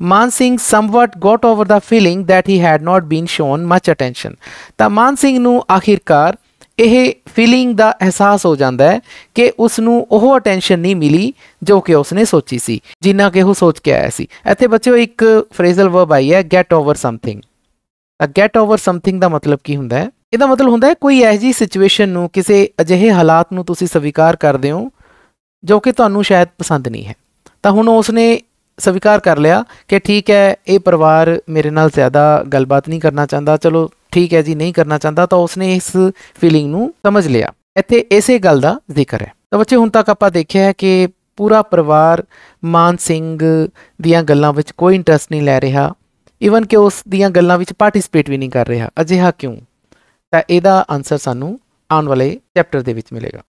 Maan Singh somewhat got over the feeling that he had not been shown much attention. तो मान सिंह नूं आखिरकार ਇਹ ਫੀਲਿੰਗ ਦਾ ਅਹਿਸਾਸ ਹੋ ਜਾਂਦਾ ਹੈ ਕਿ ਉਸ ਨੂੰ ਉਹ ਅਟੈਂਸ਼ਨ ਨਹੀਂ ਮਿਲੀ ਜੋ ਕਿ ਉਸਨੇ ਸੋਚੀ ਸੀ, ਜਿੰਨਾ ਕਿ ਉਹ ਸੋਚ ਕੇ ਆਇਆ ਸੀ। ਇੱਥੇ ਬੱਚਿਓ ਇੱਕ ਫਰੇਜ਼ਲ ਵਰਬ ਆਈ ਹੈ get over something. Get over something ਦਾ ਮਤਲਬ ਕੀ ਹੁੰਦਾ ਹੈ? ਇਹਦਾ ਮਤਲਬ ਹੁੰਦਾ ਹੈ ਕੋਈ ਇਹੋ ਜਿਹੀ ਸਿਚੁਏਸ਼ਨ ਨੂੰ, ਕਿਸੇ ਅਜਿਹੇ ਹਾਲਾਤ ਨੂੰ ਤੁਸੀਂ ਸਵੀਕਾਰ ਕਰਦੇ ਹੋ ਜੋ ਕਿ ਤੁਹਾਨੂੰ ਸ਼ਾਇਦ ਪਸੰਦ ਨਹੀਂ ਹੈ। ਤਾਂ ਹੁਣ ਉਸਨੇ ਸਵੀਕਾਰ ਕਰ ਲਿਆ ਕਿ ਠੀਕ ਹੈ, ਇਹ ਪਰਿਵਾਰ ਮੇਰੇ ਨਾਲ ਜ਼ਿਆਦਾ ਗੱਲਬਾਤ ਨਹੀਂ ਕਰਨਾ ਚਾਹੁੰਦਾ, ਚਲੋ ਠੀਕ ਹੈ ਜੀ, ਨਹੀਂ ਕਰਨਾ ਚਾਹੁੰਦਾ। ਤਾਂ ਉਸਨੇ ਇਸ ਫੀਲਿੰਗ ਨੂੰ ਸਮਝ ਲਿਆ। ਇੱਥੇ ਇਸੇ ਗੱਲ ਦਾ ਜ਼ਿਕਰ ਹੈ। ਤਾਂ ਬੱਚੇ ਹੁਣ ਤੱਕ ਆਪਾਂ ਦੇਖਿਆ ਹੈ ਕਿ ਪੂਰਾ ਪਰਿਵਾਰ ਮਾਨ ਸਿੰਘ ਦੀਆਂ ਗੱਲਾਂ ਵਿੱਚ ਕੋਈ ਇੰਟਰਸਟ ਨਹੀਂ ਲੈ ਰਿਹਾ, ਈਵਨ ਕਿ ਉਸ ਦੀਆਂ ਗੱਲਾਂ ਵਿੱਚ ਪਾਰਟਿਸਿਪੇਟ ਵੀ ਨਹੀਂ ਕਰ ਰਿਹਾ। ਅਜਿਹਾ ਕਿਉਂ? ਤਾਂ ਇਹਦਾ ਆਨਸਰ ਸਾਨੂੰ ਆਉਣ ਵਾਲੇ ਚੈਪਟਰ ਦੇ ਵਿੱਚ ਮਿਲੇਗਾ।